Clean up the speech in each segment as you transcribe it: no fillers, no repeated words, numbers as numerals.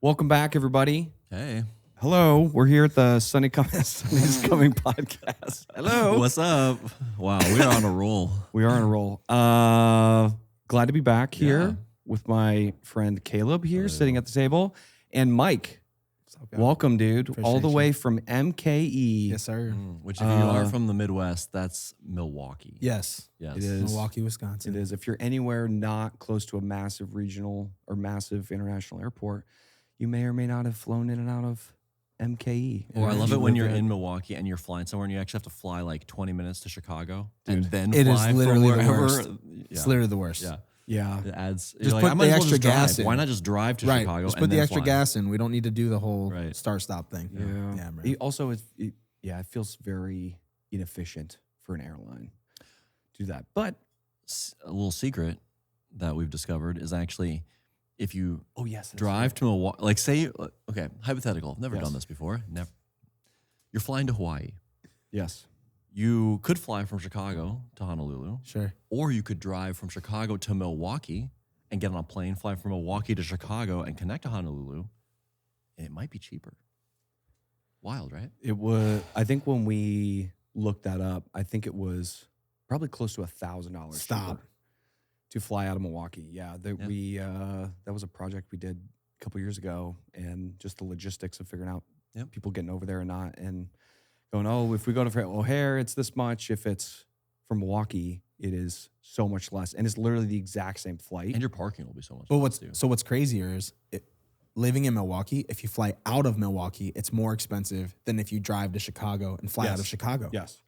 Welcome back, everybody. Hey. Hello. We're here at the Sunday's Coming podcast. Hello. What's up? Wow, we are on a roll. We are on a roll. Glad to be back here with my friend Kaleb here sitting at the table. And Mike. Welcome, dude. Appreciate all the you. way from MKE. Yes, sir. Which if you are from the Midwest, that's Milwaukee. Yes. Yes. It is. Milwaukee, Wisconsin. It is. If you're anywhere not close to a massive regional or massive international airport, you may or may not have flown in and out of MKE. Or I love You it when live you're there. in Milwaukee and you're flying somewhere and you actually have to fly like 20 minutes to Chicago and Dude, then it is fly from literally the wherever. worst. Yeah. It's literally the worst. Yeah. Yeah. It adds. Just you're put I might the as well extra just drive. gas in. Why not just drive to Right. Chicago? Just and put the then extra fly? gas in. We don't need to do the whole Right. start-stop thing. Yeah. man. It also, it feels very inefficient for an airline to do that. But A little secret that we've discovered is actually if you yes, drive to Milwaukee, like say, okay, hypothetical, never Yes. done this before. Never. You're flying to Hawaii. Yes. You could fly from Chicago to Honolulu, Sure. or you could drive from Chicago to Milwaukee and get on a plane, fly from Milwaukee to Chicago and connect to Honolulu, and it might be cheaper. Wild, right? It was. I think when we looked that up, I think it was probably close to $1,000. Stop. cheaper to fly out of Milwaukee. Yeah, Yeah. we that was a project we did a couple years ago, and just the logistics of figuring out Yep. people getting over there or not, and going, oh, if we go to O'Hare, it's this much. If it's from Milwaukee, it is so much less, and it's literally the exact same flight. And your parking will be so much But less, too. what's crazier is living in Milwaukee, if you fly out of Milwaukee, it's more expensive than if you drive to Chicago and fly out of Chicago. Yes.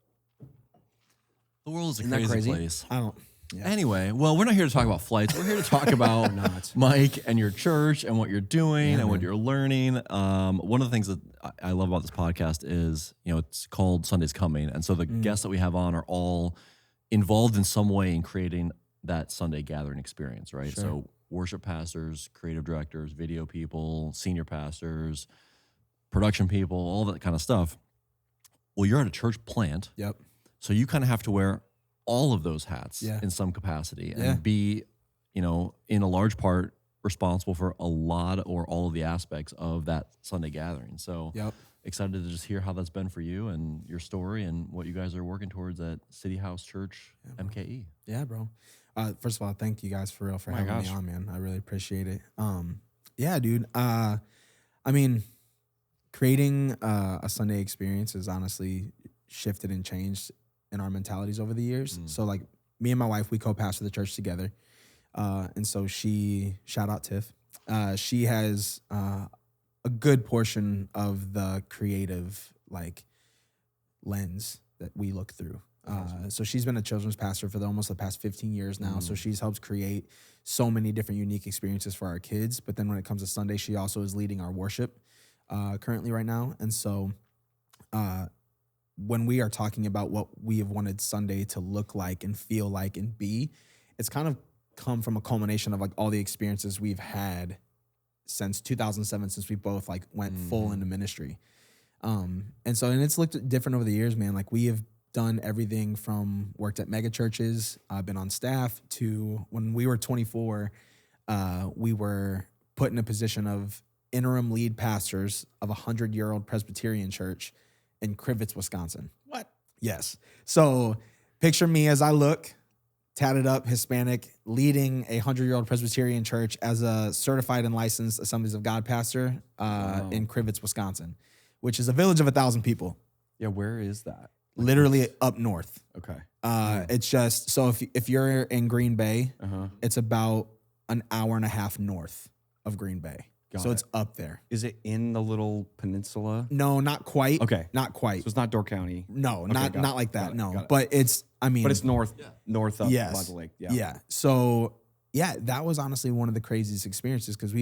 The world is a Isn't that crazy crazy? place. I don't. Yeah. Anyway, well, we're not here to talk about flights. We're here to talk about Mike and your church and what you're doing and what you're learning. One of the things that I love about this podcast is, it's called Sunday's Coming. And so the guests that we have on are all involved in some way in creating that Sunday gathering experience, right? Sure. So worship pastors, creative directors, video people, senior pastors, production people, all that kind of stuff. Well, you're at a church plant. Yep. So you kind of have to wear all of those hats Yeah. in some capacity and Yeah. be, in a large part responsible for a lot or all of the aspects of that Sunday gathering. So Yep. excited to just hear how that's been for you and your story and what you guys are working towards at City House Church MKE. Yeah, bro. First of all, thank you guys for real for my having gosh. me on, man. I really appreciate it. Yeah, dude. I mean, creating a Sunday experience has honestly shifted and changed in our mentalities over the years. So like me and my wife, we co-pastor the church together. And so shout out Tiff. She has a good portion of the creative like lens that we look through. So she's been a children's pastor for almost the past 15 years now. So she's helped create so many different unique experiences for our kids. But then when it comes to Sunday, she also is leading our worship currently right now. And so when we are talking about what we have wanted Sunday to look like and feel like and be, it's kind of come from a culmination of like all the experiences we've had since 2007, since we both like went full into ministry. And it's looked different over the years, man. Like we have done everything from worked at mega churches, been on staff, to when we were 24, we were put in a position of interim lead pastors of a 100-year-old Presbyterian church in Crivitz, Wisconsin. What? Yes. So picture me as I look, tatted up, Hispanic, leading a 100-year-old Presbyterian church as a certified and licensed Assemblies of God pastor in Crivitz, Wisconsin, which is a village of 1,000 people. Yeah, where is that? Literally up north. Okay. It's just, so if you're in Green Bay, it's about an hour and a half north of Green Bay. Got so it. it's up there. Is it in the little peninsula? No, not quite. Okay. Not quite. So it's not Door County. No, got not it, like got that. it, No, got it. but it's, I mean. But it's north up Yes. by the lake. Yeah. Yeah. So, yeah, that was honestly one of the craziest experiences because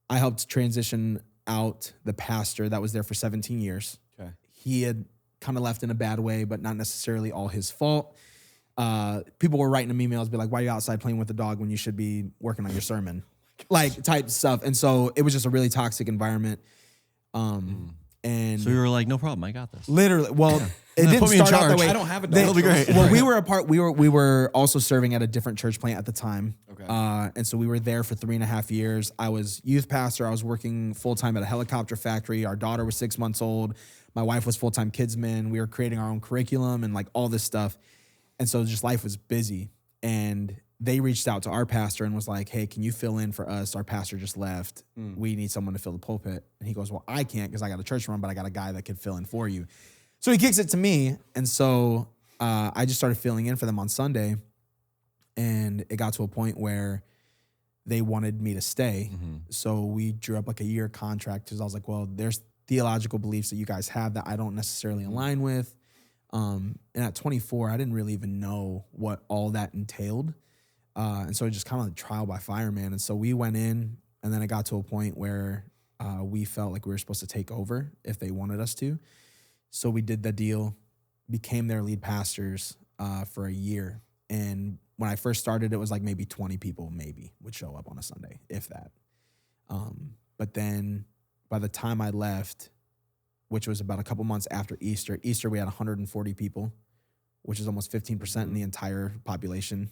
I helped transition out the pastor that was there for 17 years. Okay. He had kind of left in a bad way, but not necessarily all his fault. People were writing him emails, be like, why are you outside playing with the dog when you should be working on your sermon? Like type stuff. And so it was just a really toxic environment. And So you were like, no problem, I got this. literally, well, it Then didn't put me in start out that charge. way. I don't have a dog. That'll be great. Well, we were a part. We were also serving at a different church plant at the time. Okay. And so we were there for 3.5 years. I was youth pastor. I was working full time at a helicopter factory. Our daughter was 6 months old. My wife was full time kidsman. We were creating our own curriculum and like all this stuff. And so just life was busy. And they reached out to our pastor and was like, hey, can you fill in for us? Our pastor just left. We need someone to fill the pulpit. And he goes, well, I can't because I got a church run, but I got a guy that could fill in for you. So he kicks it to me. And so I just started filling in for them on Sunday. And it got to a point where they wanted me to stay. So we drew up like a year contract because I was like, well, there's theological beliefs that you guys have that I don't necessarily align with. And at 24, I didn't really even know what all that entailed. And so it just kind of like trial by fire, man. And so we went in, and then it got to a point where we felt like we were supposed to take over if they wanted us to. So we did the deal, became their lead pastors for a year. And when I first started, it was like maybe 20 people would show up on a Sunday, if that. But then by the time I left, which was about a couple months after Easter, we had 140 people, which is almost 15% in the entire population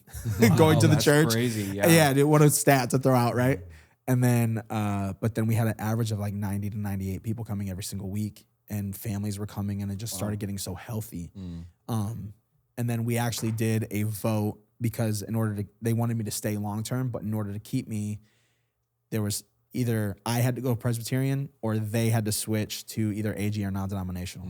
going to the that's church. crazy. Yeah, dude, what a stat to throw out, right? And then, but then we had an average of like 90 to 98 people coming every single week, and families were coming, and it just started getting so healthy. And then we actually did a vote because they wanted me to stay long term, but in order to keep me, there was either I had to go Presbyterian or they had to switch to either AG or non-denominational.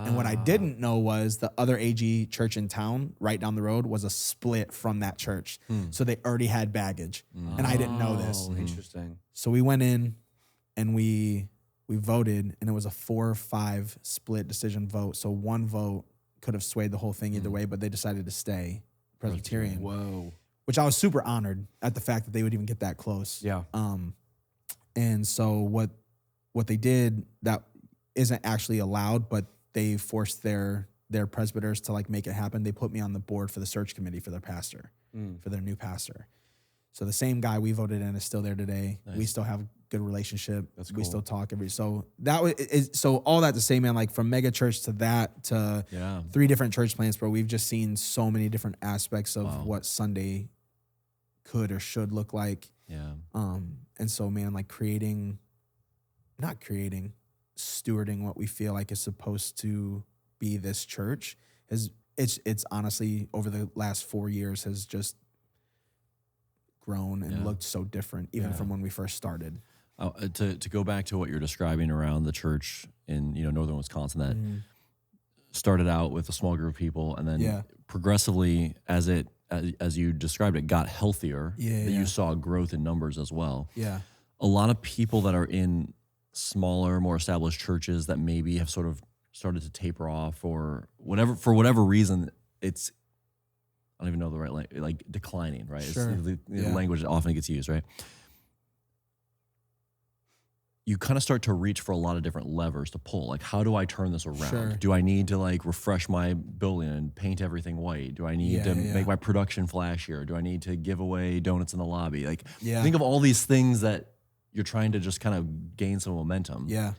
And what I didn't know was the other AG church in town right down the road was a split from that church. So they already had baggage. And I didn't know this. Interesting. So we went in and we voted, and it was a 4-5 split decision vote. So one vote could have swayed the whole thing either way, but they decided to stay Presbyterian. Whoa. Which I was super honored at the fact that they would even get that close. Yeah. And so what they did that isn't actually allowed, but they forced their presbyters to like make it happen. They put me on the board for the search committee for their pastor, for their new pastor. So the same guy we voted in is still there today. Nice. We still have a good relationship. That's cool. We still talk so that was so all that to say, man, like from mega church to that to 3 different church plants, bro. We've just seen so many different aspects of what Sunday could or should look like. Yeah. And so, man, like stewarding what we feel like is supposed to be this church it's honestly over the last 4 years has just grown and looked so different, even from when we first started. To go back to what you're describing around the church in northern Wisconsin that started out with a small group of people and then progressively as you described it got healthier. You saw growth in numbers as well. Yeah, a lot of people that are in smaller, more established churches that maybe have sort of started to taper off or whatever for whatever reason, it's I don't even know the right like declining, right? Sure. It's the language that often gets used, right? You kind of start to reach for a lot of different levers to pull. Like, how do I turn this around? Sure. Do I need to like refresh my building and paint everything white? Do I need to make my production flashier? Do I need to give away donuts in the lobby? Like, think of all these things that you're trying to just kind of gain some momentum. Yeah.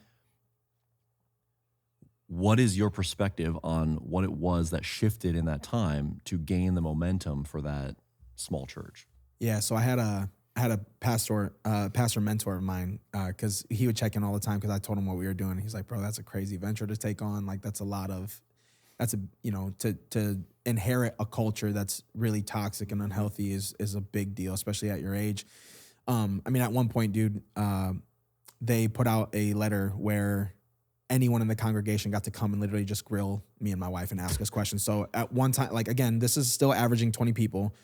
What is your perspective on what it was that shifted in that time to gain the momentum for that small church? Yeah. So I had a pastor mentor of mine because he would check in all the time because I told him what we were doing. He's like, bro, that's a crazy venture to take on. Like to inherit a culture that's really toxic and unhealthy is a big deal, especially at your age. I mean, at one point, dude, they put out a letter where anyone in the congregation got to come and literally just grill me and my wife and ask us questions. So at one time, like, again, this is still averaging 20 people.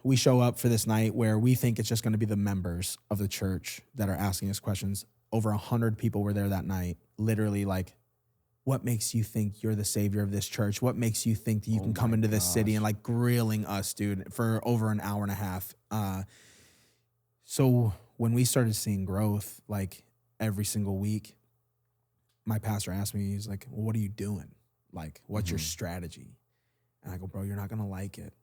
We show up for this night where we think it's just going to be the members of the church that are asking us questions. Over 100 people were there that night, literally like, what makes you think you're the savior of this church? What makes you think that you can come into this city and like grilling us, dude, for over an hour and a half? So when we started seeing growth, like every single week, my pastor asked me, he's like, well, what are you doing? Like, what's your strategy? And I go, bro, you're not going to like it.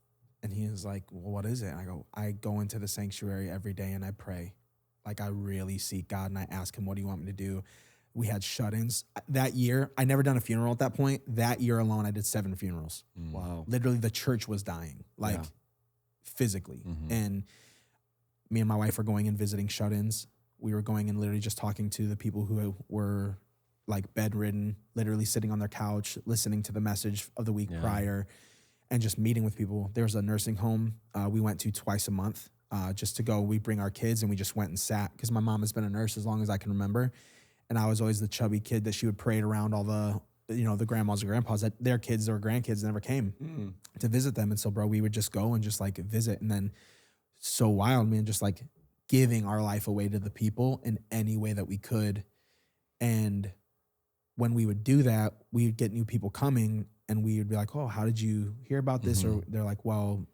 And he was like, well, what is it? And I go into the sanctuary every day and I pray. Like, I really seek God and I ask him, what do you want me to do? We had shut-ins. That year, I never done a funeral at that point. That year alone, I did 7 funerals. Wow. Literally, the church was dying, like physically. And me and my wife were going and visiting shut-ins. We were going and literally just talking to the people who were like bedridden, literally sitting on their couch, listening to the message of the week prior, and just meeting with people. There was a nursing home we went to twice a month just to go. We bring our kids and we just went and sat because my mom has been a nurse as long as I can remember. And I was always the chubby kid that she would parade around all the, the grandmas and grandpas that their kids or grandkids never came to visit them. And so, bro, we would just go and just like visit. And then so wild, man, just like giving our life away to the people in any way that we could. And when we would do that, we would get new people coming and we would be like, oh, how did you hear about this? Or they're like, well,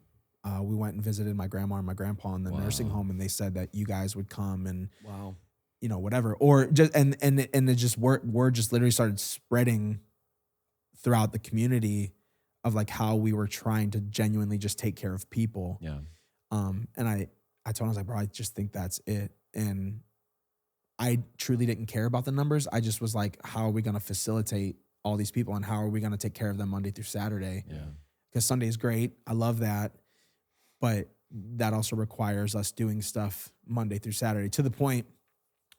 we went and visited my grandma and my grandpa in the nursing home and they said that you guys would come and whatever. Or just and it just word just literally started spreading throughout the community of like how we were trying to genuinely just take care of people. Yeah. And I told him, I was like, bro, I just think that's it. And I truly didn't care about the numbers. I just was like, how are we going to facilitate all these people and how are we going to take care of them Monday through Saturday? Yeah. Because Sunday is great. I love that. But that also requires us doing stuff Monday through Saturday to the point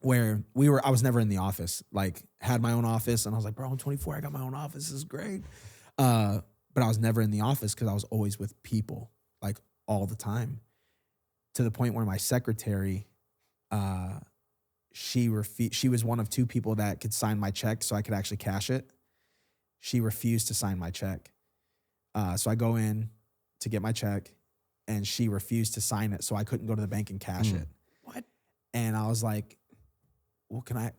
where I was never in the office, like had my own office. And I was like, bro, I'm 24. I got my own office. This is great. But I was never in the office because I was always with people like all the time to the point where my secretary, she was one of 2 people that could sign my check so I could actually cash it. She refused to sign my check. So I go in to get my check and she refused to sign it. So I couldn't go to the bank and cash it. What? And I was like, well, can I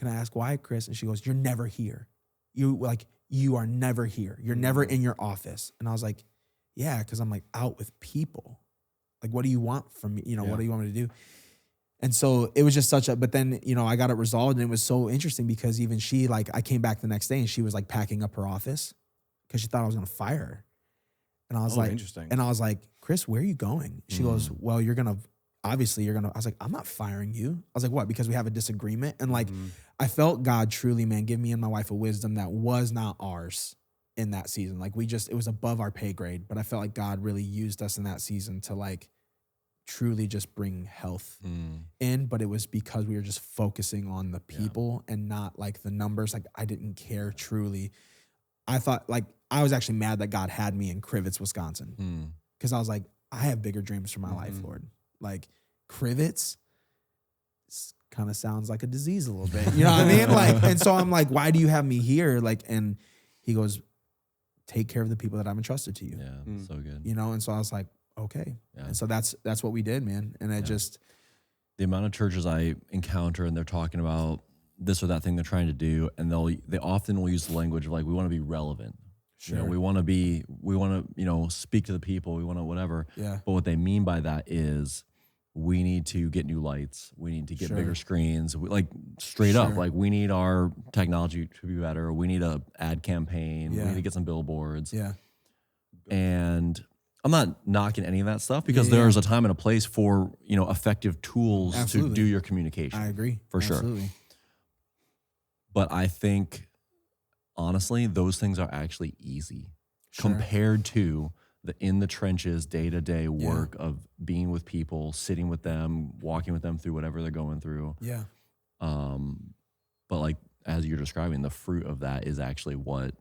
ask why, Chris? And she goes, you're never here. You are never here. You're never in your office. And I was like, yeah, because I'm like out with people. Like, what do you want from me? What do you want me to do? And so it was just but then, I got it resolved and it was so interesting because even she, like, I came back the next day and she was like packing up her office because she thought I was going to fire her. And I was interesting. And I was like, Chris, where are you going? She goes, well, I was like, I'm not firing you. I was like, what? Because we have a disagreement. And like, I felt God truly, man, give me and my wife a wisdom that was not ours in that season. Like it was above our pay grade, but I felt like God really used us in that season to like truly just bring health in, but it was because we were just focusing on the people and not like the numbers. Like I didn't care truly. I thought like, I was actually mad that God had me in Crivets, Wisconsin. Cause I was like, I have bigger dreams for my life, Lord. Like Crivets kind of sounds like a disease a little bit. You know what I mean? Like, and so I'm like, why do you have me here? Like, and he goes, take care of the people that I've entrusted to you. Yeah, so good. And so I was like, okay. Yeah. And so that's what we did, man. And I just... The amount of churches I encounter and they're talking about this or that thing they're trying to do, and they often will use the language of like, we want to be relevant. Sure. We want to, speak to the people. We want to whatever. Yeah. But what they mean by that is we need to get new lights. We need to get bigger screens. Straight up, like we need our technology to be better. We need a ad campaign. Yeah. We need to get some billboards. Yeah. And I'm not knocking any of that stuff because there's a time and a place for, effective tools to do your communication. I agree. For sure. But I think, honestly, those things are actually easy compared to the in the trenches, day-to-day work of being with people, sitting with them, walking with them through whatever they're going through. Yeah. But like, as you're describing, the fruit of that is actually what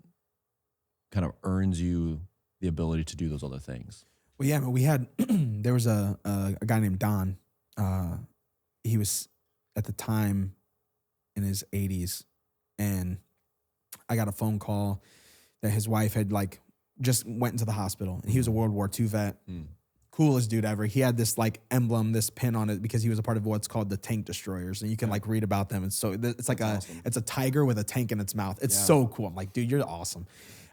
kind of earns you the ability to do those other things. Well, yeah, but we had, there was a guy named Don. He was at the time in his 80s, and I got a phone call that his wife had like just went into the hospital, and he was a World War II vet. Coolest dude ever. He had this like emblem, this pin on it because he was a part of what's called the tank destroyers, and you can like read about them. And so it's like it's a tiger with a tank in its mouth. It's so cool. I'm like, dude, you're awesome.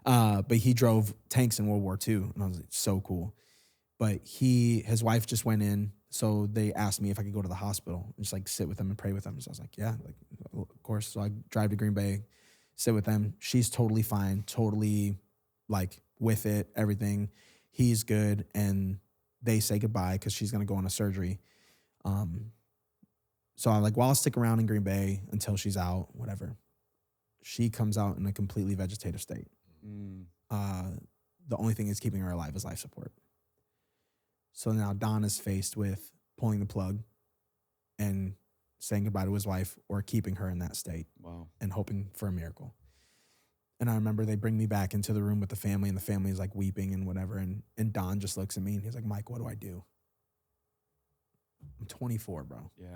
But he drove tanks in World War II, and I was like, so cool. But his wife just went in, so they asked me if I could go to the hospital and just like sit with them and pray with them. So I was like, yeah, like of course. So I drive to Green Bay, sit with them. She's totally fine, totally like with it, everything. He's good, and they say goodbye because she's gonna go on a surgery. So I'm like, well, I'll stick around in Green Bay until she's out, whatever. She comes out in a completely vegetative state. The only thing that's keeping her alive is life support. So now Don is faced with pulling the plug and saying goodbye to his wife or keeping her in that state. Wow. And hoping for a miracle. And I remember they bring me back into the room with the family, and the family is like weeping and whatever. And Don just looks at me and he's like, Mike, what do I do? I'm 24, bro. Yeah.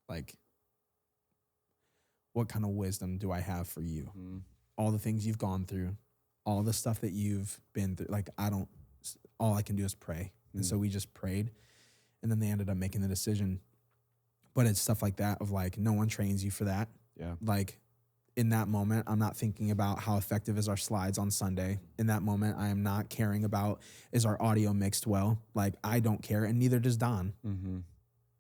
Like, what kind of wisdom do I have for you? All the things you've gone through, all the stuff that you've been through. Like, all I can do is pray. And so we just prayed. And then they ended up making the decision. But it's stuff like that of like, no one trains you for that. Yeah. Like, in that moment, I'm not thinking about how effective is our slides on Sunday. In that moment, I am not caring about, is our audio mixed well? Like, I don't care, and neither does Don.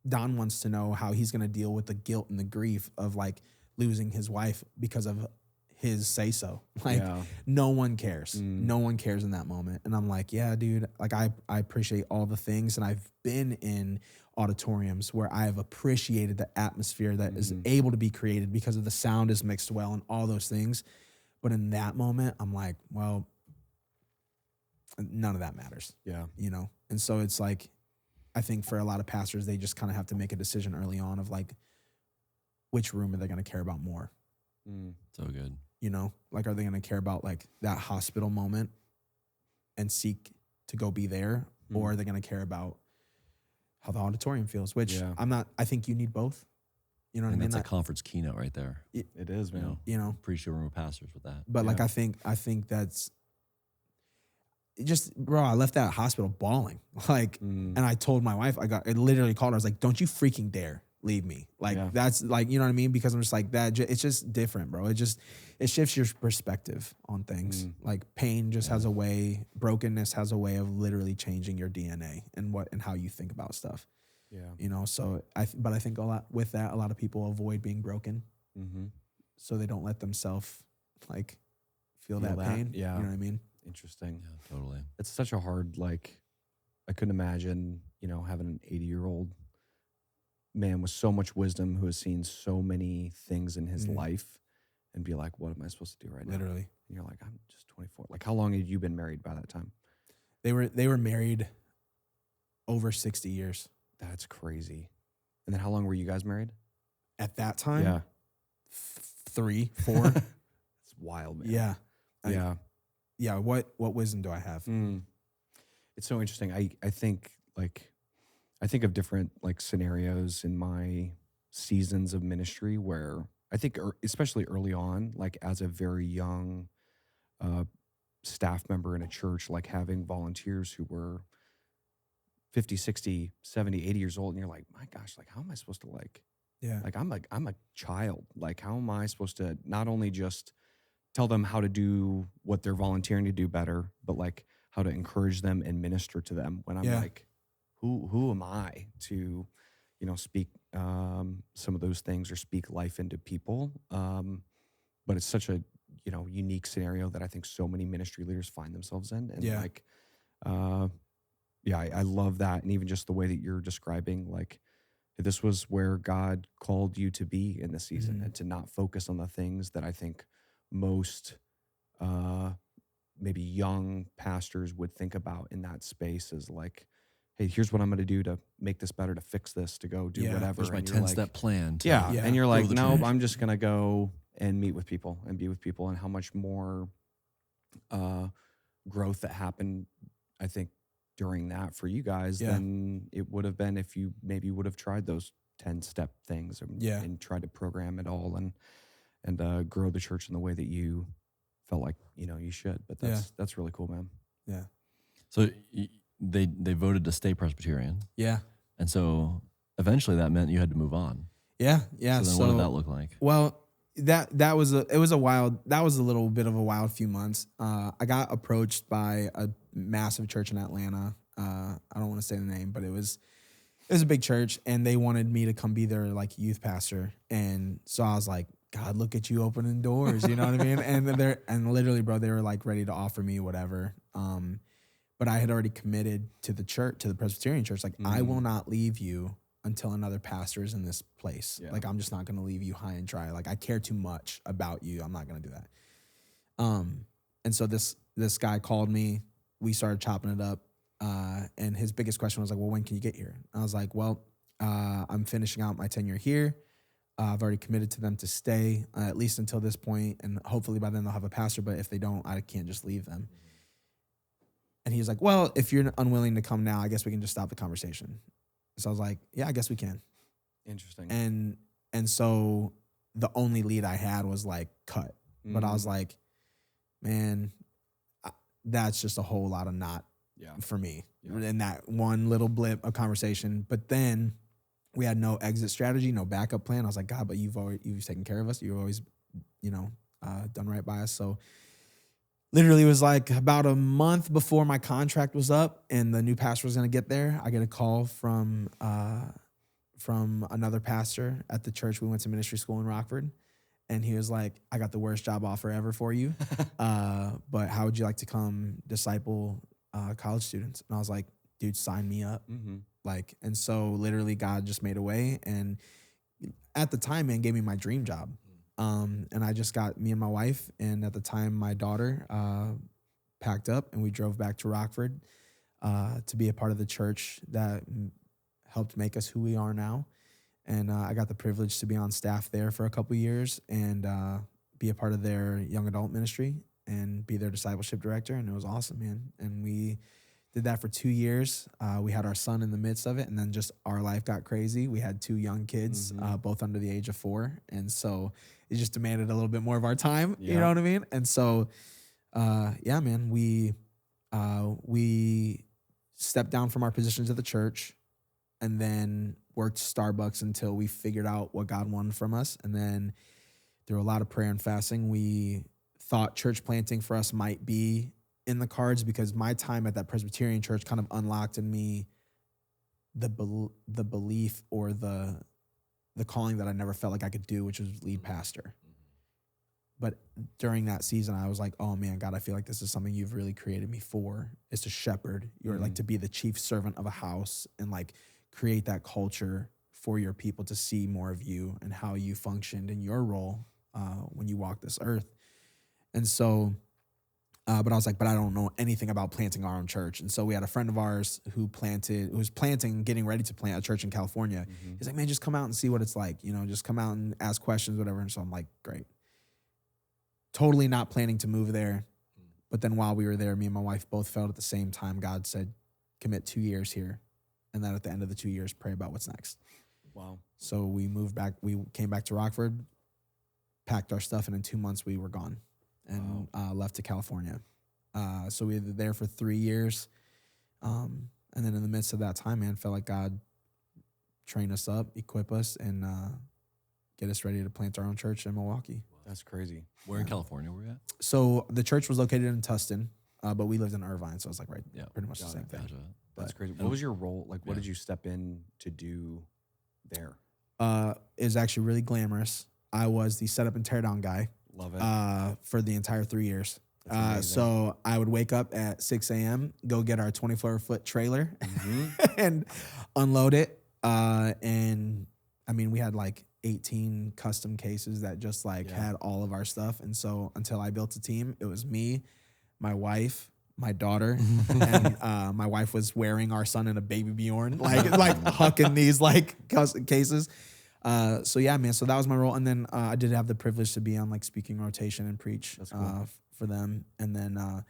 Don wants to know how he's going to deal with the guilt and the grief of, like, losing his wife because of his say-so. Like, no one cares. No one cares in that moment. And I'm like, yeah, dude, like, I appreciate all the things, and I've been in auditoriums where I have appreciated the atmosphere that is able to be created because of the sound is mixed well and all those things. But in that moment, I'm like, well, none of that matters. Yeah. You know? And so it's like, I think for a lot of pastors, they just kind of have to make a decision early on of like, which room are they going to care about more? So good. You know, like, are they going to care about like that hospital moment and seek to go be there? Or are they going to care about how the auditorium feels, which I think you need both. You know what I mean? That's a conference keynote right there. It is, man. You know, appreciate room of pastors with that. But like, I think that's just, bro, I left that hospital bawling. Like, and I told my wife, I literally called her. I was like, don't you freaking dare leave me. Like, that's like, you know what I mean? Because I'm just like that. It's just different, bro. It shifts your perspective on things. Like, pain just has a way, brokenness has a way of literally changing your DNA and how you think about stuff. Yeah. You know, so but I think a lot of people avoid being broken. So they don't let themselves like feel that pain. Yeah. You know what I mean? Interesting. Yeah, totally. It's such a hard, like, I couldn't imagine, you know, having an 80-year-old man with so much wisdom who has seen so many things in his life and be like, what am I supposed to do right now? Literally. And you're like, I'm just 24. Like, how long had you been married by that time? They were married over 60 years. That's crazy. And then how long were you guys married? At that time? Yeah. 3, 4. It's wild, man. Yeah. Yeah. What wisdom do I have? It's so interesting. I think of different like scenarios in my seasons of ministry where I think, especially early on, like as a very young staff member in a church, like having volunteers who were 50, 60, 70, 80 years old. And you're like, my gosh, like, how am I supposed to like I'm a child. Like, how am I supposed to not only just tell them how to do what they're volunteering to do better, but like how to encourage them and minister to them when I'm like, who am I to, you know, speak some of those things or speak life into people. But it's such a, you know, unique scenario that I think so many ministry leaders find themselves in. And like, I love that. And even just the way that you're describing, like, this was where God called you to be in this season and to not focus on the things that I think most maybe young pastors would think about in that space is like, hey, here's what I'm going to do to make this better, to fix this, to go do whatever. Here's my and 10-step plan. And you're like, no, I'm just going to go and meet with people and be with people, and how much more growth that happened, I think, during that for you guys than it would have been if you maybe would have tried those 10-step things and tried to program it all and grow the church in the way that you felt like, you know, you should. But that's really cool, man. Yeah. So they voted to stay Presbyterian. Yeah. And so eventually that meant you had to move on. Yeah. So then what did that look like? Well, that was a little bit of a wild few months. I got approached by a massive church in Atlanta. I don't want to say the name, but it was a big church, and they wanted me to come be their like youth pastor. And so I was like, God, look at you opening doors, you know what I mean? And literally, bro, they were like ready to offer me whatever. But I had already committed to the church, to the Presbyterian church. Like, I will not leave you until another pastor is in this place. Yeah. Like, I'm just not going to leave you high and dry. Like, I care too much about you. I'm not going to do that. And so this guy called me. We started chopping it up. And his biggest question was like, well, when can you get here? I was like, well, I'm finishing out my tenure here. I've already committed to them to stay at least until this point, and hopefully by then they'll have a pastor. But if they don't, I can't just leave them. And he was like, well, if you're unwilling to come now, I guess we can just stop the conversation. So I was like, yeah, I guess we can. Interesting. And so the only lead I had was like cut. But I was like, man, that's just a whole lot of not for me. In that one little blip of conversation. But then we had no exit strategy, no backup plan. I was like, God, but you've taken care of us. You've always, done right by us. So literally it was like about a month before my contract was up and the new pastor was going to get there. I get a call from another pastor at the church we went to ministry school in Rockford. And he was like, I got the worst job offer ever for you. But how would you like to come disciple college students? And I was like, dude, sign me up. Like, and so literally God just made a way. And at the time, man, gave me my dream job. And I just got me and my wife. And at the time, my daughter packed up and we drove back to Rockford to be a part of the church that helped make us who we are now. And I got the privilege to be on staff there for a couple of years and be a part of their young adult ministry and be their discipleship director. And it was awesome, man. And we did that for 2 years. We had our son in the midst of it. And then just our life got crazy. We had 2 young kids, both under the age of 4. And so it just demanded a little bit more of our time. You know what I mean? And so, man, we stepped down from our positions at the church and then worked Starbucks until we figured out what God wanted from us. And then through a lot of prayer and fasting, we thought church planting for us might be in the cards because my time at that Presbyterian church kind of unlocked in me the belief or the calling that I never felt like I could do, which was lead pastor. But during that season, I was like, oh man, God, I feel like this is something you've really created me for, is to shepherd. You're like to be the chief servant of a house and like create that culture for your people to see more of you and how you functioned in your role when you walk this earth. And so, but I was like, but I don't know anything about planting our own church. And so we had a friend of ours who was getting ready to plant a church in California. He's like, man, just come out and see what it's like. Just come out and ask questions, whatever. And so I'm like, great. Totally not planning to move there. But then while we were there, me and my wife both felt at the same time, God said, commit 2 years here. And then at the end of the 2 years, pray about what's next. Wow. So we moved back. We came back to Rockford, packed our stuff, and in 2 months we were gone and left to California. So we were there for 3 years. And then in the midst of that time, man, felt like God train us up, equip us, and get us ready to plant our own church in Milwaukee. That's crazy. Where in California were you at? So the church was located in Tustin, but we lived in Irvine, so it was like pretty much the same thing. Gotcha. That's crazy. What was your role? Like, what did you step in to do there? It was actually really glamorous. I was the setup and tear down guy. Love it. For the entire 3 years. So I would wake up at 6 a.m., go get our 24-foot trailer and unload it. And I mean, we had like 18 custom cases that just had all of our stuff. And so until I built a team, it was me, my wife, my daughter, and my wife was wearing our son in a baby Bjorn, like hucking these cases. So yeah, man. So that was my role. And then I did have the privilege to be on speaking rotation and preach for them. And then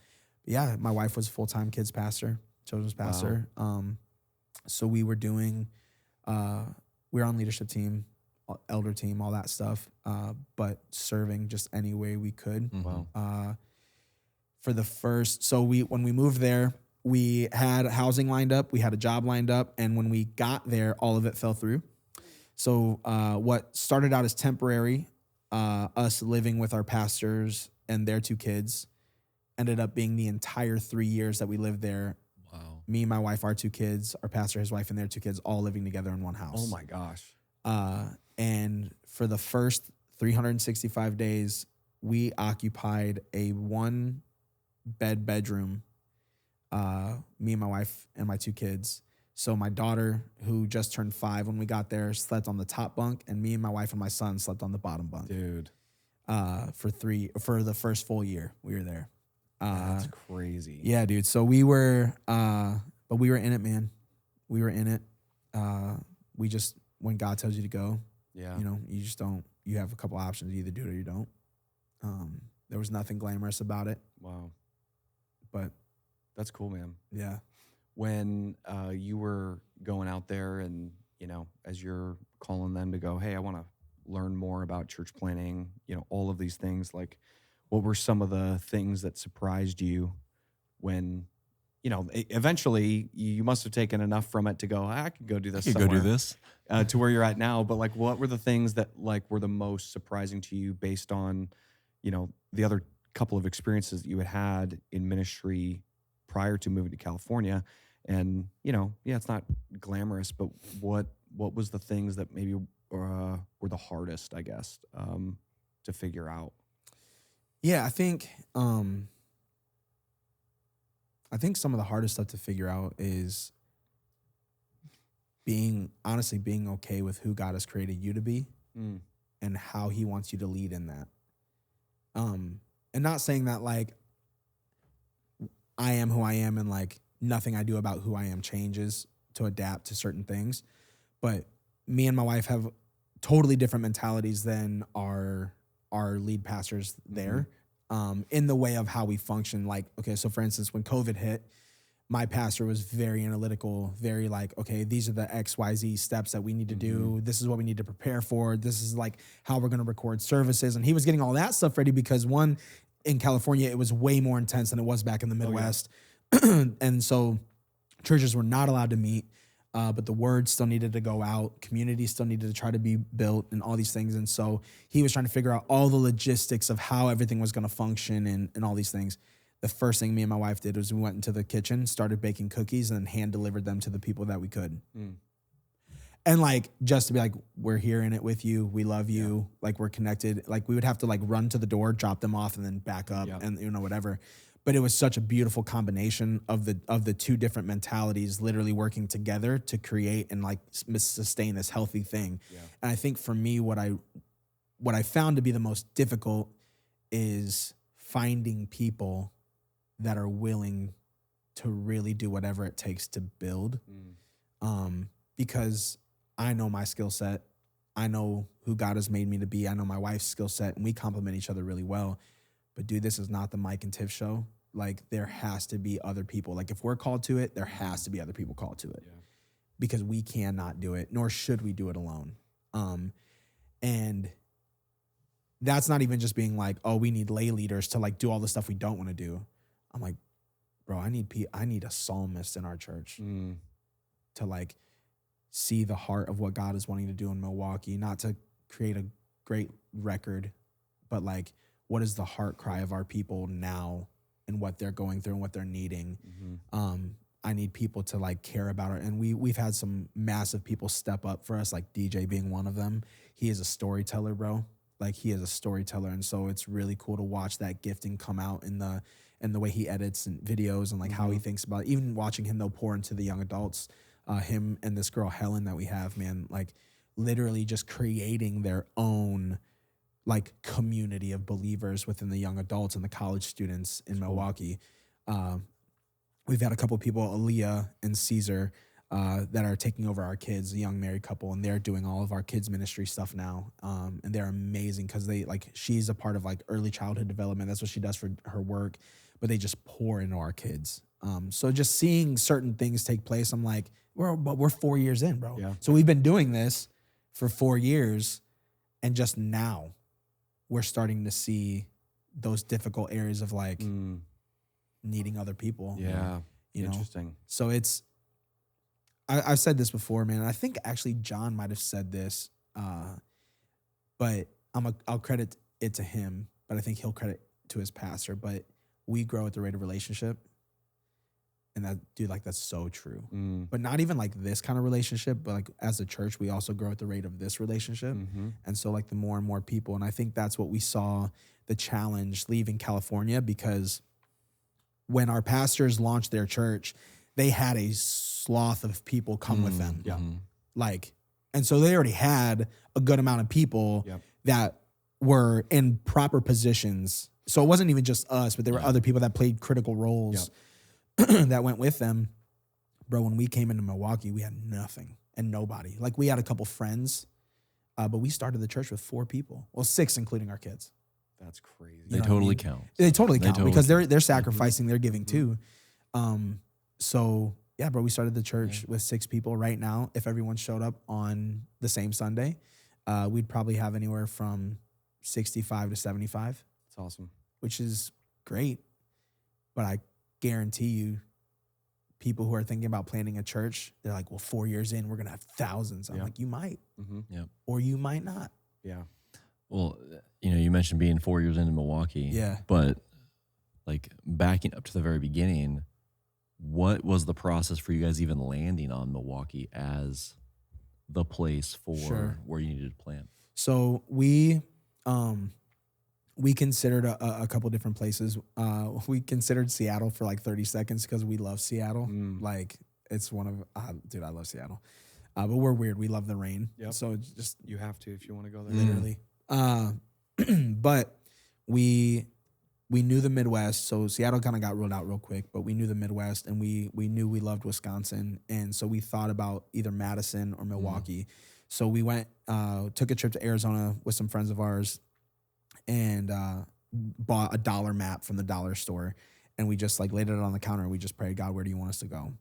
my wife was a full-time kids pastor, children's pastor. So we were doing, we were on leadership team, elder team, all that stuff, but serving just any way we could. Wow. For the first, when we moved there, we had housing lined up, we had a job lined up, and when we got there, all of it fell through. So what started out as temporary, us living with our pastors and their 2 kids, ended up being the entire 3 years that we lived there. Wow. Me, my wife, our 2 kids, our pastor, his wife, and their 2 kids all living together in one house. Oh my gosh. And for the first 365 days, we occupied a 1-bed bedroom, me and my wife and my 2 kids, So my daughter, who just turned 5 when we got there, slept on the top bunk, and me and my wife and my son slept on the bottom bunk. Dude, For the first full year we were there. that's crazy. Yeah, dude. So we were, but we were in it, man. We were in it. We just, when God tells you to go, Yeah. you know, you just don't, you have a couple options. You either do it or you don't. There was nothing glamorous about it, Wow. but That's cool, man. yeah. When you were going out there and, you know, as you're calling them to go, hey, I want to learn more about church planning, you know, all of these things, like what were some of the things that surprised you when, you know, eventually you must have taken enough from it to go, I could go do this You could somewhere, go do this. to where you're at now. But like, what were the things that like were the most surprising to you based on, you know, the other couple of experiences that you had in ministry prior to moving to California? And, you know, yeah, it's not glamorous, but what was the things that maybe were the hardest, I guess, to figure out? Yeah, I think some of the hardest stuff to figure out is being okay with who God has created you to be and how he wants you to lead in that. And not saying that like I am who I am and like nothing I do about who I am changes to adapt to certain things. But me and my wife have totally different mentalities than our lead pastors there, in the way of how we function. Like, okay, so for instance, when COVID hit, my pastor was very analytical, very like, okay, these are the XYZ steps that we need to do. This is what we need to prepare for. This is like how we're going to record services. And he was getting all that stuff ready because one, in California, it was way more intense than it was back in the Midwest. And so churches were not allowed to meet, but the word still needed to go out. Community still needed to try to be built and all these things. And so he was trying to figure out all the logistics of how everything was going to function and all these things. The first thing me and my wife did was we went into the kitchen, started baking cookies, and then hand delivered them to the people that we could. And like, just to be like, we're here in it with you. We love you. Like, we're connected. Like, we would have to like run to the door, drop them off, and then back up and, you know, whatever. But it was such a beautiful combination of the two different mentalities literally working together to create and like sustain this healthy thing. And I think for me, what I found to be the most difficult is finding people that are willing to really do whatever it takes to build. Because I know my skill set. I know who God has made me to be. I know my wife's skill set, and we complement each other really well. But dude, this is not the Mike and Tiff show. Like, there has to be other people. Like, if we're called to it, there has to be other people called to it. Because we cannot do it, nor should we do it alone. And that's not even just being like, oh, we need lay leaders to like do all the stuff we don't want to do. I'm like, bro, I need a psalmist in our church to like see the heart of what God is wanting to do in Milwaukee, not to create a great record, but like, what is the heart cry of our people now and what they're going through and what they're needing? I need people to like care about it. And we've had some massive people step up for us, like DJ being one of them. He is a storyteller, bro. Like, he is a storyteller. And so it's really cool to watch that gifting come out in the way he edits and videos and like how he thinks about it. Even watching him though pour into the young adults, him and this girl, Helen, that we have, man, like literally just creating their own like community of believers within the young adults and the college students in Milwaukee. We've had a couple of people, Aaliyah and Caesar, that are taking over our kids, a young married couple, and they're doing all of our kids ministry stuff now. And they're amazing because they like, she's a part of like early childhood development. That's what she does for her work, but they just pour into our kids. So just seeing certain things take place, I'm like, we're 4 years in, bro. Yeah. So we've been doing this for 4 years, and just now we're starting to see those difficult areas of like needing other people. Yeah. You know? Interesting. So it's, I've said this before, man. I think actually John might have said this, but I'll credit it to him, but I think he'll credit to his pastor. But we grow at the rate of relationship. And that, dude, like, that's so true. But not even like this kind of relationship, but like as a church, we also grow at the rate of this relationship. And so like the more and more people, and I think that's what we saw the challenge leaving California, because when our pastors launched their church, they had a sloth of people come with them. Yeah. Like, and so they already had a good amount of people Yep. that were in proper positions. So it wasn't even just us, but there were other people that played critical roles that went with them. Bro, when we came into Milwaukee, we had nothing and nobody. Like, we had a couple friends, but we started the church with 4 people. Well, 6, including our kids. That's crazy. They totally count. They totally count totally because they're sacrificing, they're giving too. So yeah, bro, we started the church with 6 people. Right now, if everyone showed up on the same Sunday, we'd probably have anywhere from 65 to 75. That's awesome. Which is great. But I guarantee you, people who are thinking about planting a church, they're like, well, 4 years in, we're going to have thousands. I'm like, you might, or you might not. Yeah. Well, you mentioned being 4 years into Milwaukee. Yeah. But like backing up to the very beginning, what was the process for you guys even landing on Milwaukee as the place for where you needed to plant? So we considered a couple different places. We considered Seattle for like 30 seconds because we love Seattle. Like, it's one of, dude, I love Seattle. But we're weird. We love the rain. Yep. So it's just, You have to if you want to go there. literally. But we knew the Midwest. So Seattle kind of got ruled out real quick, but we knew the Midwest, and we knew we loved Wisconsin. And so we thought about either Madison or Milwaukee. So we went, took a trip to Arizona with some friends of ours, and bought a dollar map from the dollar store, and we just like laid it on the counter, and we just prayed, God, where do you want us to go?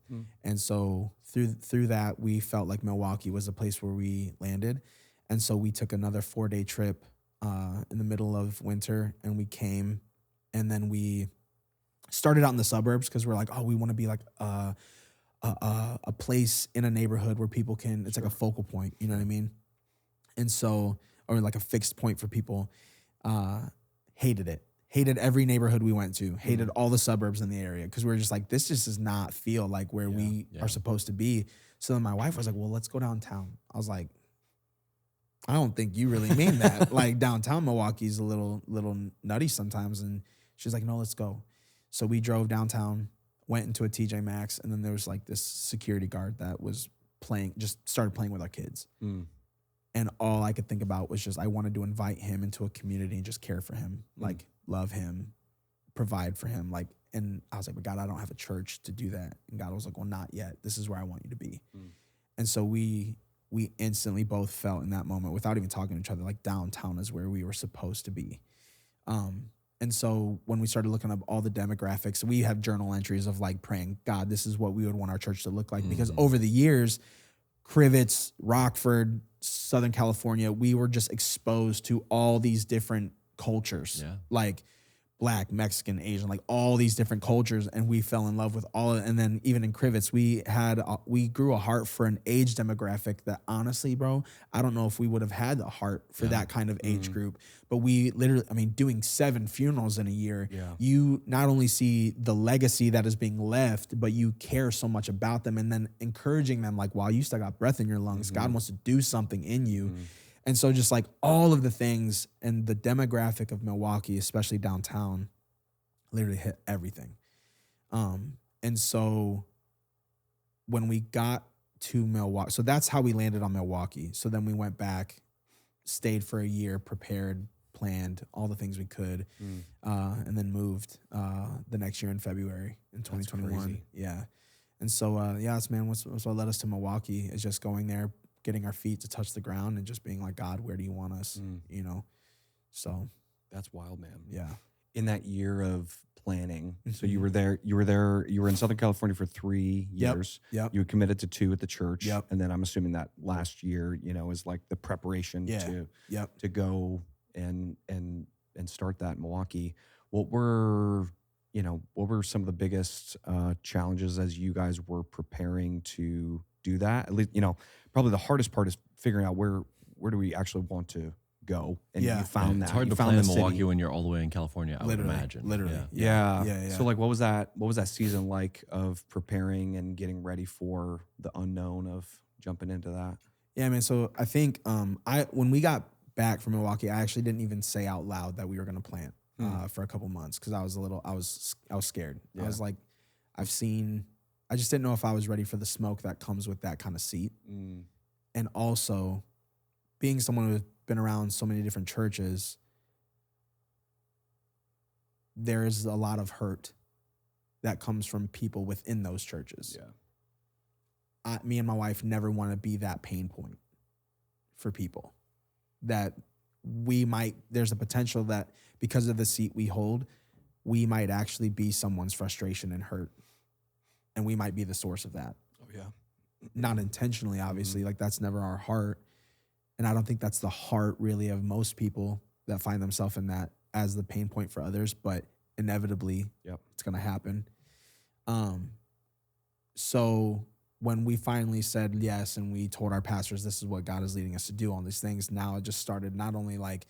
And so through that, we felt like Milwaukee was the place where we landed. And so we took another 4-day trip in the middle of winter, and we came, and then we started out in the suburbs because we're like, oh, we want to be like a place in a neighborhood where people can, it's like a focal point, you know what I mean? And so, or like a fixed point for people. Hated it. Hated every neighborhood we went to. Hated all the suburbs in the area because we were just like, this just does not feel like where we are supposed to be. So then my wife was like, well, let's go downtown. I was like, I don't think you really mean that. Like, downtown Milwaukee's a little nutty sometimes. And she's like, no, let's go. So we drove downtown, went into a TJ Maxx, and then there was like this security guard that was started playing with our kids. And all I could think about was just, I wanted to invite him into a community and just care for him, like love him, provide for him. Like, and I was like, but God, I don't have a church to do that. And God was like, well, not yet. This is where I want you to be. And so we instantly both felt in that moment, without even talking to each other, like downtown is where we were supposed to be. And so when we started looking up all the demographics, we have journal entries of like praying, God, this is what we would want our church to look like. Because over the years, Crivets, Rockford, Southern California, we were just exposed to all these different cultures, like Black, Mexican, Asian, like all these different cultures, and we fell in love with all of it. And then even in Crivets, we grew a heart for an age demographic that, honestly, bro, I don't know if we would have had the heart for that kind of age group. But we literally, I mean, doing 7 funerals in a year, you not only see the legacy that is being left, but you care so much about them, and then encouraging them, like, while you still got breath in your lungs, God wants to do something in you. And so just like all of the things, and the demographic of Milwaukee, especially downtown, literally hit everything. And so when we got to Milwaukee, so that's how we landed on Milwaukee. So then we went back, stayed for a year, prepared, planned all the things we could, and then moved the next year in February in 2021. Yeah. And so, that's what led us to Milwaukee, is just going there, getting our feet to touch the ground, and just being like, God, where do you want us? You know? So that's wild, man. Yeah. In that year of planning, so you were in Southern California for 3 years. Yep. You committed to 2 at the church. Yep. And then I'm assuming that last year, is like the preparation to go and start that in Milwaukee. What were some of the biggest challenges as you guys were preparing to do that? At least, probably the hardest part is figuring out where do we actually want to go, and you found that. It's hard to plan in Milwaukee when you're all the way in California, I would imagine. Literally. Yeah. So like, what was that season like of preparing and getting ready for the unknown of jumping into that? Yeah, man. So I think when we got back from Milwaukee, I actually didn't even say out loud that we were going to plant for a couple months, because I was scared. I was like, I've seen I just didn't know if I was ready for the smoke that comes with that kind of seat. And also being someone who's been around so many different churches, there is a lot of hurt that comes from people within those churches. Me and my wife never want to be that pain point for people. That there's a potential that because of the seat we hold, we might actually be someone's frustration and hurt. And we might be the source of that. Oh, yeah. Not intentionally, obviously. Like, that's never our heart. And I don't think that's the heart, really, of most people that find themselves in that as the pain point for others. But inevitably, it's going to happen. So when we finally said yes and we told our pastors this is what God is leading us to do, all these things, now it just started not only like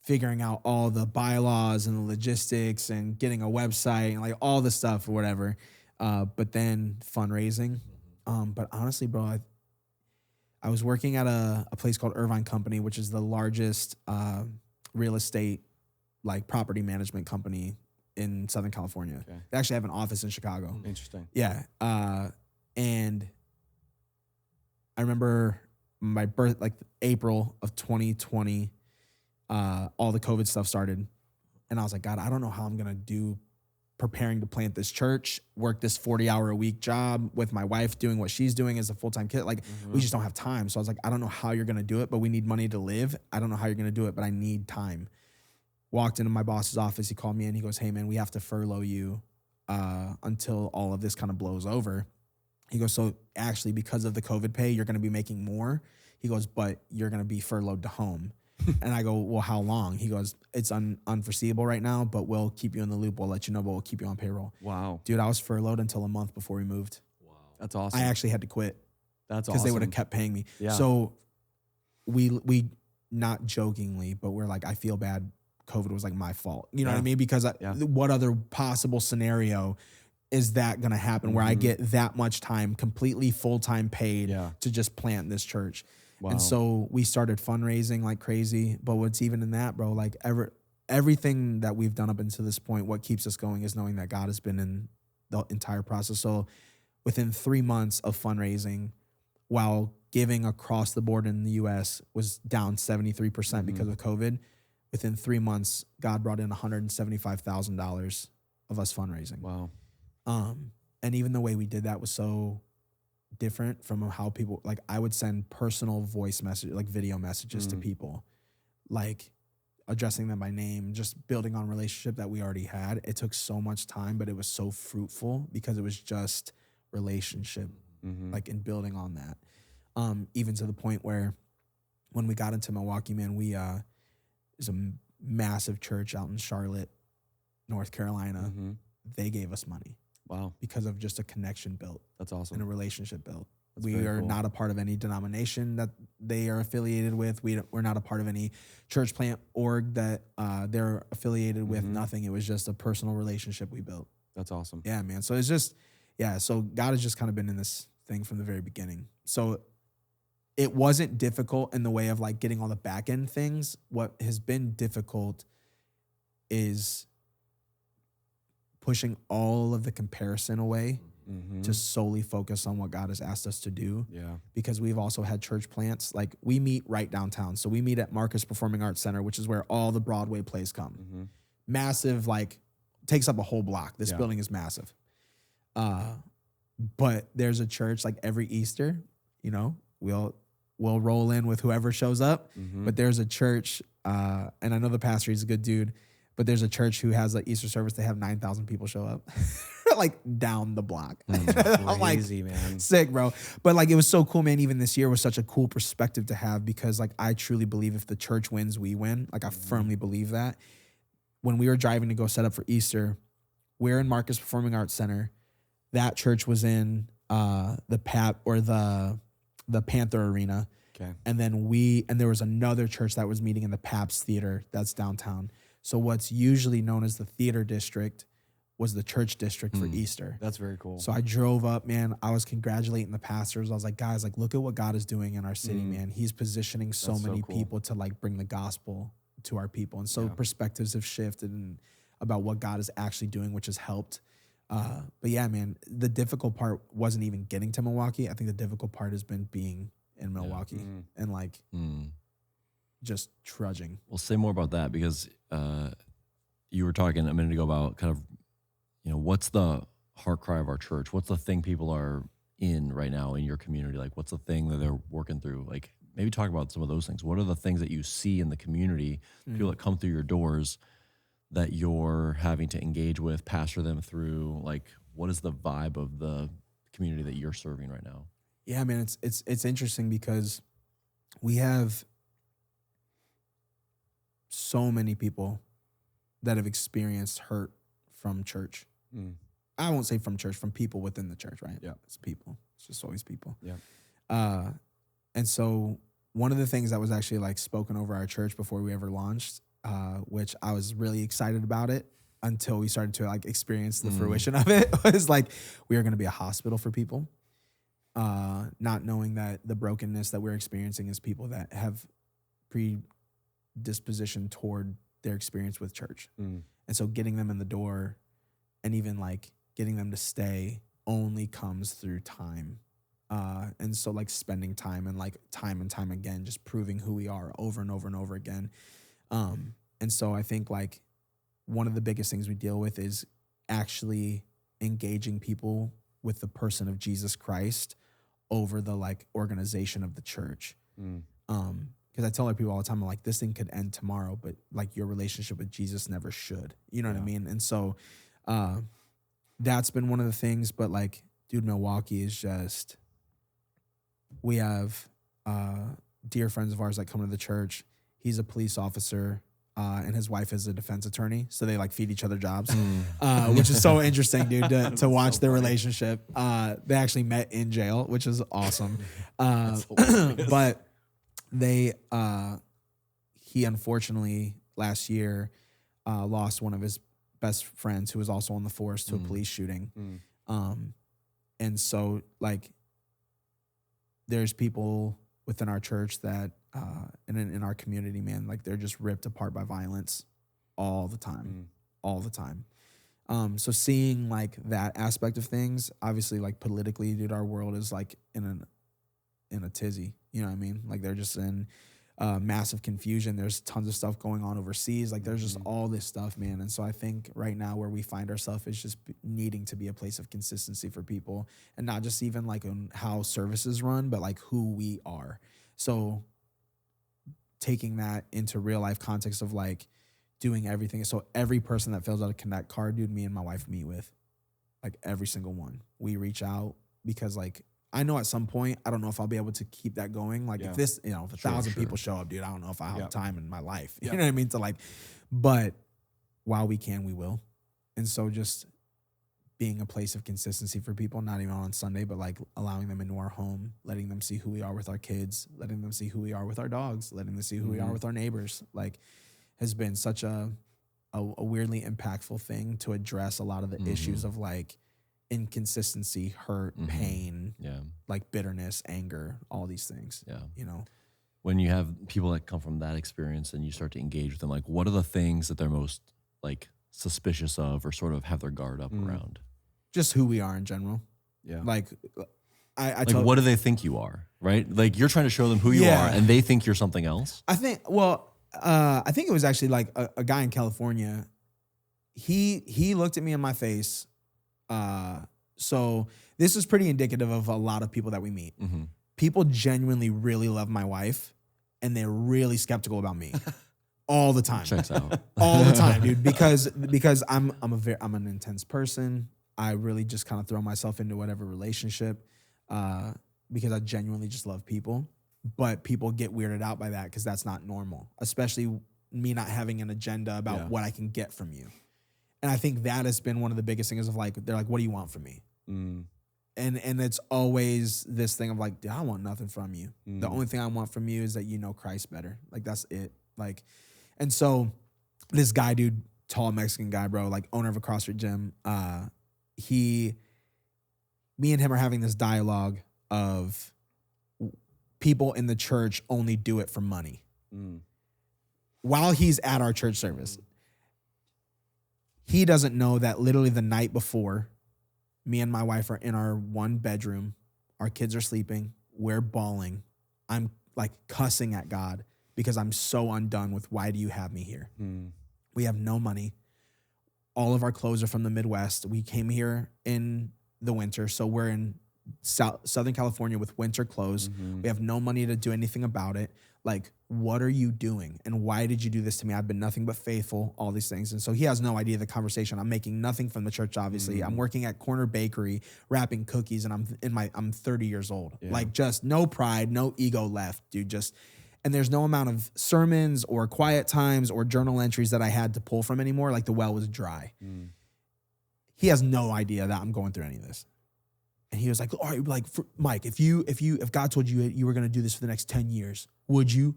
figuring out all the bylaws and the logistics and getting a website and like all the stuff or whatever, but then fundraising. But honestly, bro, I was working at a place called Irvine Company, which is the largest real estate, like property management company in Southern California. Okay. They actually have an office in Chicago. Interesting. Yeah. And I remember my birth, like April of 2020, all the COVID stuff started. And I was like, God, I don't know how I'm going to do preparing to plant this church, work this 40-hour-a-week job with my wife doing what she's doing as a full-time kid. Like, we just don't have time. So I was like, I don't know how you're going to do it, but we need money to live. I don't know how you're going to do it, but I need time. Walked into my boss's office. He called me and he goes, hey, man, we have to furlough you until all of this kind of blows over. He goes, so actually, because of the COVID pay, you're going to be making more. He goes, but you're going to be furloughed to home. And I go, well, how long? He goes, it's unforeseeable right now, but we'll keep you in the loop. We'll let you know, but we'll keep you on payroll. Wow. Dude, I was furloughed until a month before we moved. Wow. That's awesome. I actually had to quit. That's awesome. Because they would have kept paying me. Yeah. So we not jokingly, but we're like, I feel bad. COVID was like my fault. You know what I mean? Because what other possible scenario is that going to happen where I get that much time, completely full-time paid to just plant this church? Wow. And so we started fundraising like crazy. But what's even in that, bro, like everything that we've done up until this point, what keeps us going is knowing that God has been in the entire process. So within 3 months of fundraising, while giving across the board in the U.S. was down 73% because of COVID, within 3 months, God brought in $175,000 of us fundraising. Wow. And even the way we did that was so different from how people, like I would send personal voice message, like video messages to people, like addressing them by name, just building on a relationship that we already had. It took so much time, but it was so fruitful because it was just relationship, like in building on that. Even to the point where when we got into Milwaukee, man, there's a massive church out in Charlotte, North Carolina. They gave us money. Wow. Because of just a connection built. That's awesome. And a relationship built. That's We are not a part of any denomination that they are affiliated with. We're not a part of any church plant org that they're affiliated with. Nothing. It was just a personal relationship we built. That's awesome. Yeah, man. So it's just, so God has just kind of been in this thing from the very beginning. So it wasn't difficult in the way of like getting all the back end things. What has been difficult is pushing all of the comparison away to solely focus on what God has asked us to do. Yeah. Because we've also had church plants. Like we meet right downtown. So we meet at Marcus Performing Arts Center, which is where all the Broadway plays come. Massive, like takes up a whole block. This building is massive. But there's a church like every Easter, you know, we'll roll in with whoever shows up. But there's a church, and I know the pastor, he's a good dude, but there's a church who has like Easter service. They have 9,000 people show up, like down the block. I'm like, Crazy, man. sick, bro. But like, it was so cool, man. Even this year was such a cool perspective to have because like, I truly believe if the church wins, we win. Like I firmly believe that. When we were driving to go set up for Easter, we're in Marcus Performing Arts Center. That church was in the Panther Arena. Okay. And then there was another church that was meeting in the Pabst Theater that's downtown. So what's usually known as the theater district was the church district for Easter. That's very cool. So I drove up, man. I was congratulating the pastors. I was like, guys, like, look at what God is doing in our city, man. He's positioning so many people to like bring the gospel to our people. And so perspectives have shifted and about what God is actually doing, which has helped. But yeah, man, the difficult part wasn't even getting to Milwaukee. I think the difficult part has been being in Milwaukee and like just trudging. Well, say more about that because you were talking a minute ago about kind of, what's the heart cry of our church? What's the thing people are in right now in your community? Like, what's the thing that they're working through? Like, maybe talk about some of those things. What are the things that you see in the community, people that come through your doors that you're having to engage with, pastor them through? Like, what is the vibe of the community that you're serving right now? Yeah, man, it's interesting because we have so many people that have experienced hurt from church. I won't say from church, from people within the church, right? Yeah. It's people. It's just always people. Yeah. And so one of the things that was actually like spoken over our church before we ever launched, which I was really excited about it until we started to like experience the fruition of it, was like we are going to be a hospital for people. Not knowing that the brokenness that we're experiencing is people that have predisposition toward their experience with church. And so getting them in the door and even like getting them to stay only comes through time. And so like spending time and like time and time again, just proving who we are over and over and over again. And so I think like one of the biggest things we deal with is actually engaging people with the person of Jesus Christ over the like organization of the church. Because I tell our people all the time, I'm like, this thing could end tomorrow, but like your relationship with Jesus never should. You know what I mean? And so that's been one of the things. But like, dude, Milwaukee is just, we have dear friends of ours that come to the church. He's a police officer and his wife is a defense attorney. So they like feed each other jobs, which is so interesting, dude, to watch their relationship. They actually met in jail, which is awesome. But they, he unfortunately last year lost one of his best friends who was also on the force to a police shooting. And so like there's people within our church that, and in our community, man, like they're just ripped apart by violence all the time, all the time. So seeing like that aspect of things, obviously like politically, dude, our world is like in a tizzy, you know what I mean? Like they're just in massive confusion. There's tons of stuff going on overseas. Like there's just all this stuff, man. And so I think right now where we find ourselves is just needing to be a place of consistency for people, and not just even like on how services run, but like who we are. So taking that into real life context of like doing everything. So every person that fills out a Connect card, dude, me and my wife meet with, like every single one. We reach out because like, I know at some point, I don't know if I'll be able to keep that going. Like if this, if 1,000 people show up, dude, I don't know if I have time in my life. You know what I mean? To like, but while we can, we will. And so just being a place of consistency for people, not even on Sunday, but like allowing them into our home, letting them see who we are with our kids, letting them see who we are with our dogs, letting them see who we are with our neighbors, like has been such a weirdly impactful thing to address a lot of the issues of like inconsistency, hurt, pain, like bitterness, anger, all these things. When you have people that come from that experience and you start to engage with them, like what are the things that they're most like suspicious of or sort of have their guard up around? Just who we are in general. Like I like what do they think you are, right? Like you're trying to show them who you are and they think you're something else. I think it was actually like a guy in California. He looked at me in my face. So this is pretty indicative of a lot of people that we meet. People genuinely really love my wife and they're really skeptical about me all the time. Checks out. All the time, dude, because I'm an intense person. I really just kind of throw myself into whatever relationship, because I genuinely just love people, but people get weirded out by that because that's not normal, especially me not having an agenda about what I can get from you. And I think that has been one of the biggest things of like, they're like, what do you want from me? And it's always this thing of like, dude, I want nothing from you. The only thing I want from you is that you know Christ better. Like, that's it. Like, and so this guy, dude, tall Mexican guy, bro, like owner of a CrossFit gym, me and him are having this dialogue of people in the church only do it for money. While he's at our church service, he doesn't know that literally the night before Me and my wife are in our one bedroom. Our kids are sleeping. We're bawling. I'm like cussing at God because I'm so undone with why do you have me here? We have no money. All of our clothes are from the Midwest. We came here in the winter, so we're in Southern California with winter clothes. We have no money to do anything about it. Like, what are you doing? And why did you do this to me? I've been nothing but faithful, all these things. And so he has no idea the conversation. I'm making nothing from the church, obviously. I'm working at Corner Bakery, wrapping cookies, and I'm 30 years old. Yeah. Like, just no pride, no ego left, dude. And there's no amount of sermons or quiet times or journal entries that I had to pull from anymore. Like, the well was dry. He has no idea that I'm going through any of this. And he was like, all right, like, Mike, if God told you you were going to do this for the next 10 years, would you?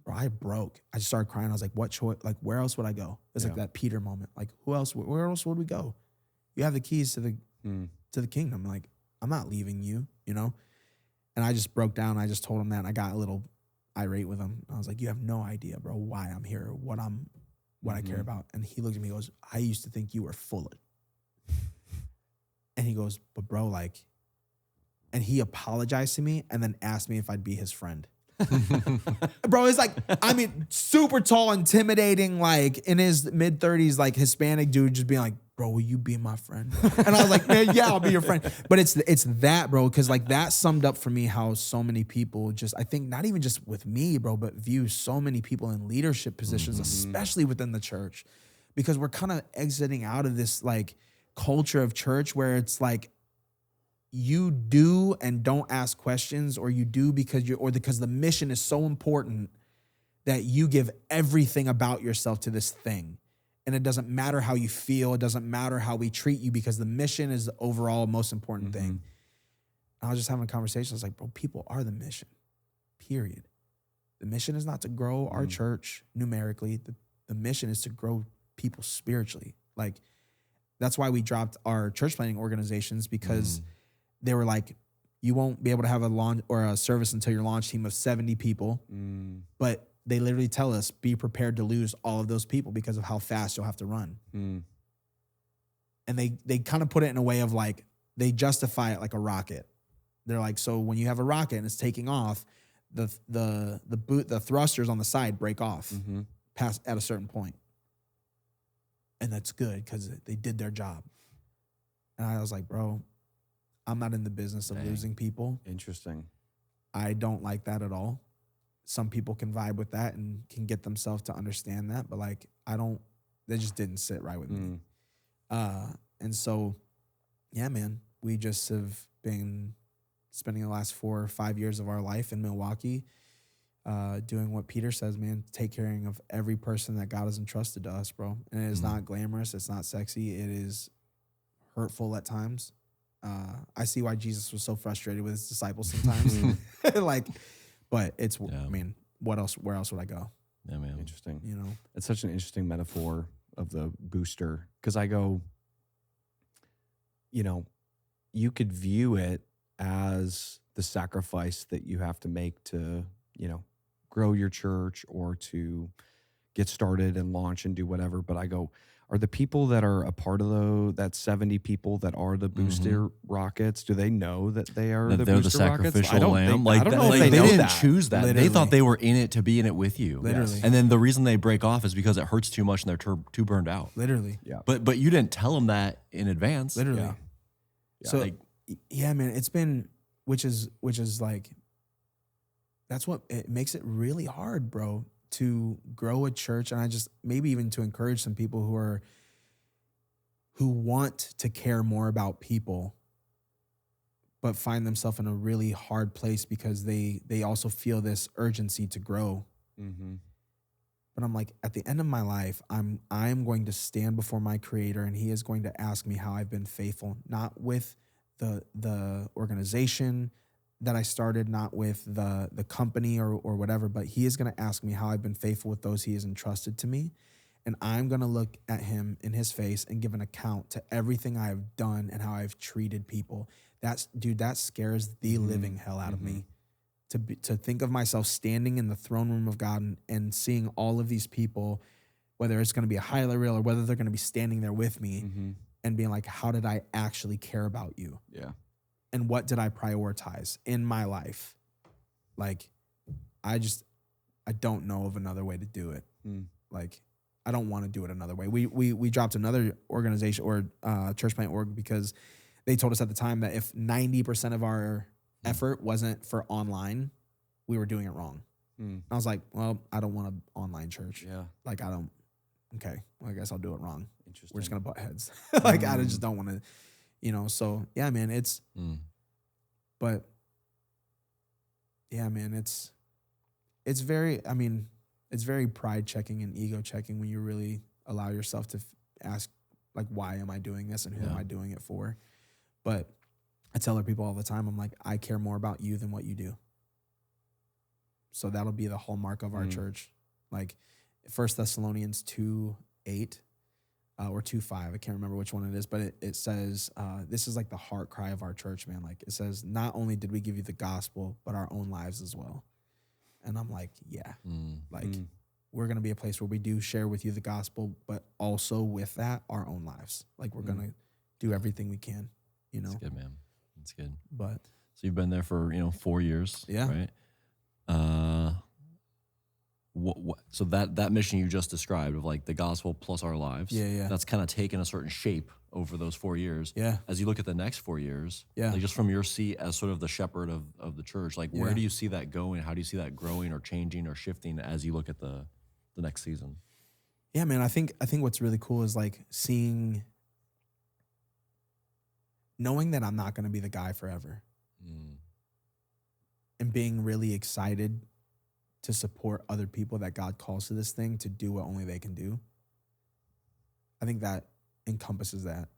Bro, I broke. I just started crying. I was like, what choice? Like, where else would I go? It was like that Peter moment. Like, where else would we go? You have the keys to the kingdom. Like, I'm not leaving you, you know? And I just broke down. I just told him that. And I got a little irate with him. I was like, you have no idea, bro, why I'm here, what I care about. And he looked at me and goes, I used to think you were full of. And he goes, but bro, like, and he apologized to me and then asked me if I'd be his friend. Bro, it's like, I mean, super tall, intimidating, like in his mid-30s, like Hispanic dude just being like, bro, will you be my friend? And I was like, man, yeah, I'll be your friend. But it's that, bro, because like that summed up for me how so many people just, I think not even just with me, bro, but view so many people in leadership positions, especially within the church, because we're kind of exiting out of this like culture of church where it's like you do and don't ask questions, or you do because the mission is so important that you give everything about yourself to this thing. And it doesn't matter how you feel. It doesn't matter how we treat you, because the mission is the overall most important thing. I was just having a conversation. I was like, bro, people are the mission, period. The mission is not to grow our church numerically. The mission is to grow people spiritually. Like, that's why we dropped our church planting organizations, because they were like, you won't be able to have a launch or a service until your launch team of 70 people. But they literally tell us, be prepared to lose all of those people because of how fast you'll have to run. And they kind of put it in a way of like, they justify it like a rocket. They're like, so when you have a rocket and it's taking off, the thrusters on the side break off past at a certain point. And that's good because they did their job. And I was like, bro, I'm not in the business of losing people. Interesting. I don't like that at all. Some people can vibe with that and can get themselves to understand that, but like, that just didn't sit right with me. And so, yeah, man, we just have been spending the last 4 or 5 years of our life in Milwaukee, doing what Peter says, man, take care of every person that God has entrusted to us, bro. And it is not glamorous. It's not sexy. It is hurtful at times. I see why Jesus was so frustrated with his disciples sometimes. But it's, I mean, where else would I go? Yeah, man. Interesting. You know, it's such an interesting metaphor of the booster. Cause I go, you know, you could view it as the sacrifice that you have to make to, you know, grow your church or to get started and launch and do whatever. But I go, are the people that are a part of that 70 people that are the booster rockets, do they know that they are that they're the sacrificial lamb? I don't know if they didn't choose that. Literally. They thought they were in it to be in it with you. Literally. And then the reason they break off is because it hurts too much and they're too burned out. Literally. Yeah. But you didn't tell them that in advance. Literally. Yeah. So, like, yeah, man, it's been, which is like, that's what it makes it really hard, bro, to grow a church. And I just, maybe even to encourage some people who want to care more about people, but find themselves in a really hard place because they also feel this urgency to grow. But I'm like, at the end of my life, I'm going to stand before my Creator, and He is going to ask me how I've been faithful, not with the organization that I started, not with the company or whatever, but He is going to ask me how I've been faithful with those He has entrusted to me. And I'm going to look at Him in His face and give an account to everything I have done and how I've treated people. That scares the living hell out of me. To think of myself standing in the throne room of God and seeing all of these people, whether it's going to be a highlight reel or whether they're going to be standing there with me, and being like, how did I actually care about you? Yeah. And what did I prioritize in my life? Like, I don't know of another way to do it. Like, I don't want to do it another way. We dropped another organization or church plant org because they told us at the time that if 90% of our effort wasn't for online, we were doing it wrong. I was like, well, I don't want an online church. Yeah. Like, okay, well, I guess I'll do it wrong. Interesting. We're just going to butt heads. Like, I just don't want to, so yeah, man, but yeah, man, it's very pride checking and ego checking when you really allow yourself to ask, like, why am I doing this and who am I doing it for? But I tell other people all the time, I'm like, I care more about you than what you do. So that'll be the hallmark of our church. Like 1 Thessalonians 2:8 or 2:5, I can't remember which one it is, but it says, this is like the heart cry of our church, man. Like it says, not only did we give you the gospel, but our own lives as well. And I'm like, yeah, we're going to be a place where we do share with you the gospel, but also with that, our own lives. Like we're going to do everything we can, That's good, man. That's good. But so you've been there for, 4 years. Yeah. Right. So that mission you just described of like the gospel plus our lives. Yeah. That's kind of taken a certain shape over those 4 years. Yeah. As you look at the next 4 years, Yeah. like just from your seat as sort of the shepherd of the church, like where do you see that going? How do you see that growing or changing or shifting as you look at the next season? Yeah, man, I think what's really cool is like knowing that I'm not going to be the guy forever and being really excited to support other people that God calls to this thing to do what only they can do. I think that encompasses that.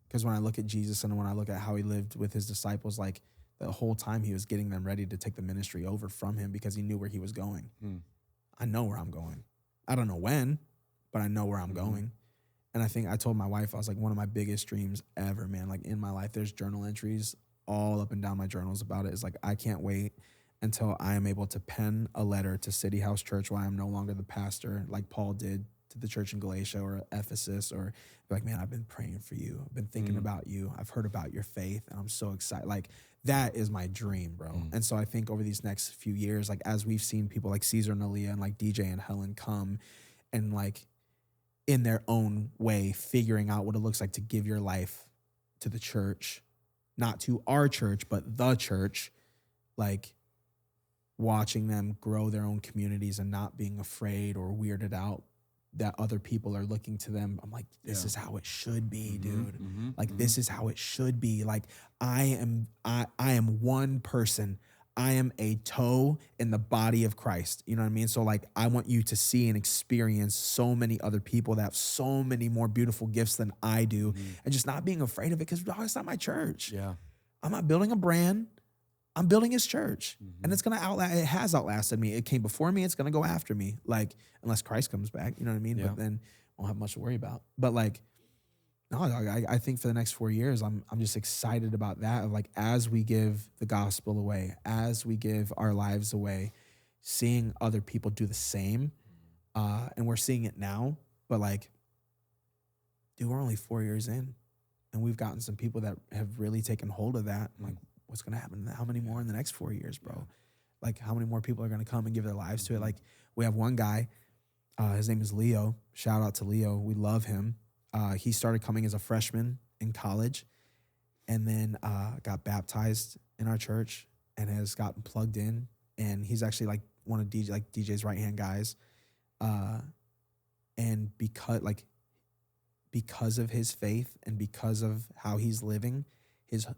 Because when I look at Jesus and when I look at how he lived with his disciples, like the whole time he was getting them ready to take the ministry over from him because he knew where he was going. I know where I'm going. I don't know when, but I know where I'm going. And I think I told my wife, I was like, one of my biggest dreams ever, man, like in my life, there's journal entries all up and down my journals about it. It's like, I can't wait until I am able to pen a letter to City House Church while I'm no longer the pastor, like Paul did to the church in Galatia or Ephesus, or be like, man, I've been praying for you. I've been thinking about you. I've heard about your faith and I'm so excited. Like that is my dream, bro. And so I think over these next few years, like as we've seen people like Caesar and Aaliyah and like DJ and Helen come and like in their own way, figuring out what it looks like to give your life to the church, not to our church, but the church, like watching them grow their own communities and not being afraid or weirded out that other people are looking to them. I'm like, this is how it should be, dude. Like, this is how it should be. Like, I am one person. I am a toe in the body of Christ. You know what I mean? So like, I want you to see and experience so many other people that have so many more beautiful gifts than I do, and just not being afraid of it because it's not my church. Yeah. I'm not building a brand. I'm building his church, and it's going to outlast. It has outlasted me. It came before me. It's going to go after me. Like, unless Christ comes back, you know what I mean? Yeah. But then I won't have much to worry about. But like, no, I think for the next 4 years, I'm just excited about that. Of like, as we give the gospel away, as we give our lives away, seeing other people do the same, and we're seeing it now. But like, dude, we're only 4 years in, and we've gotten some people that have really taken hold of that. I'm like, what's going to happen? How many more in the next 4 years, bro? Like, how many more people are going to come and give their lives to it? Like, we have one guy, his name is Leo. Shout out to Leo. We love him. He started coming as a freshman in college, and then got baptized in our church and has gotten plugged in. And he's actually like one of DJ's right-hand guys. And because of his faith and because of how he's living,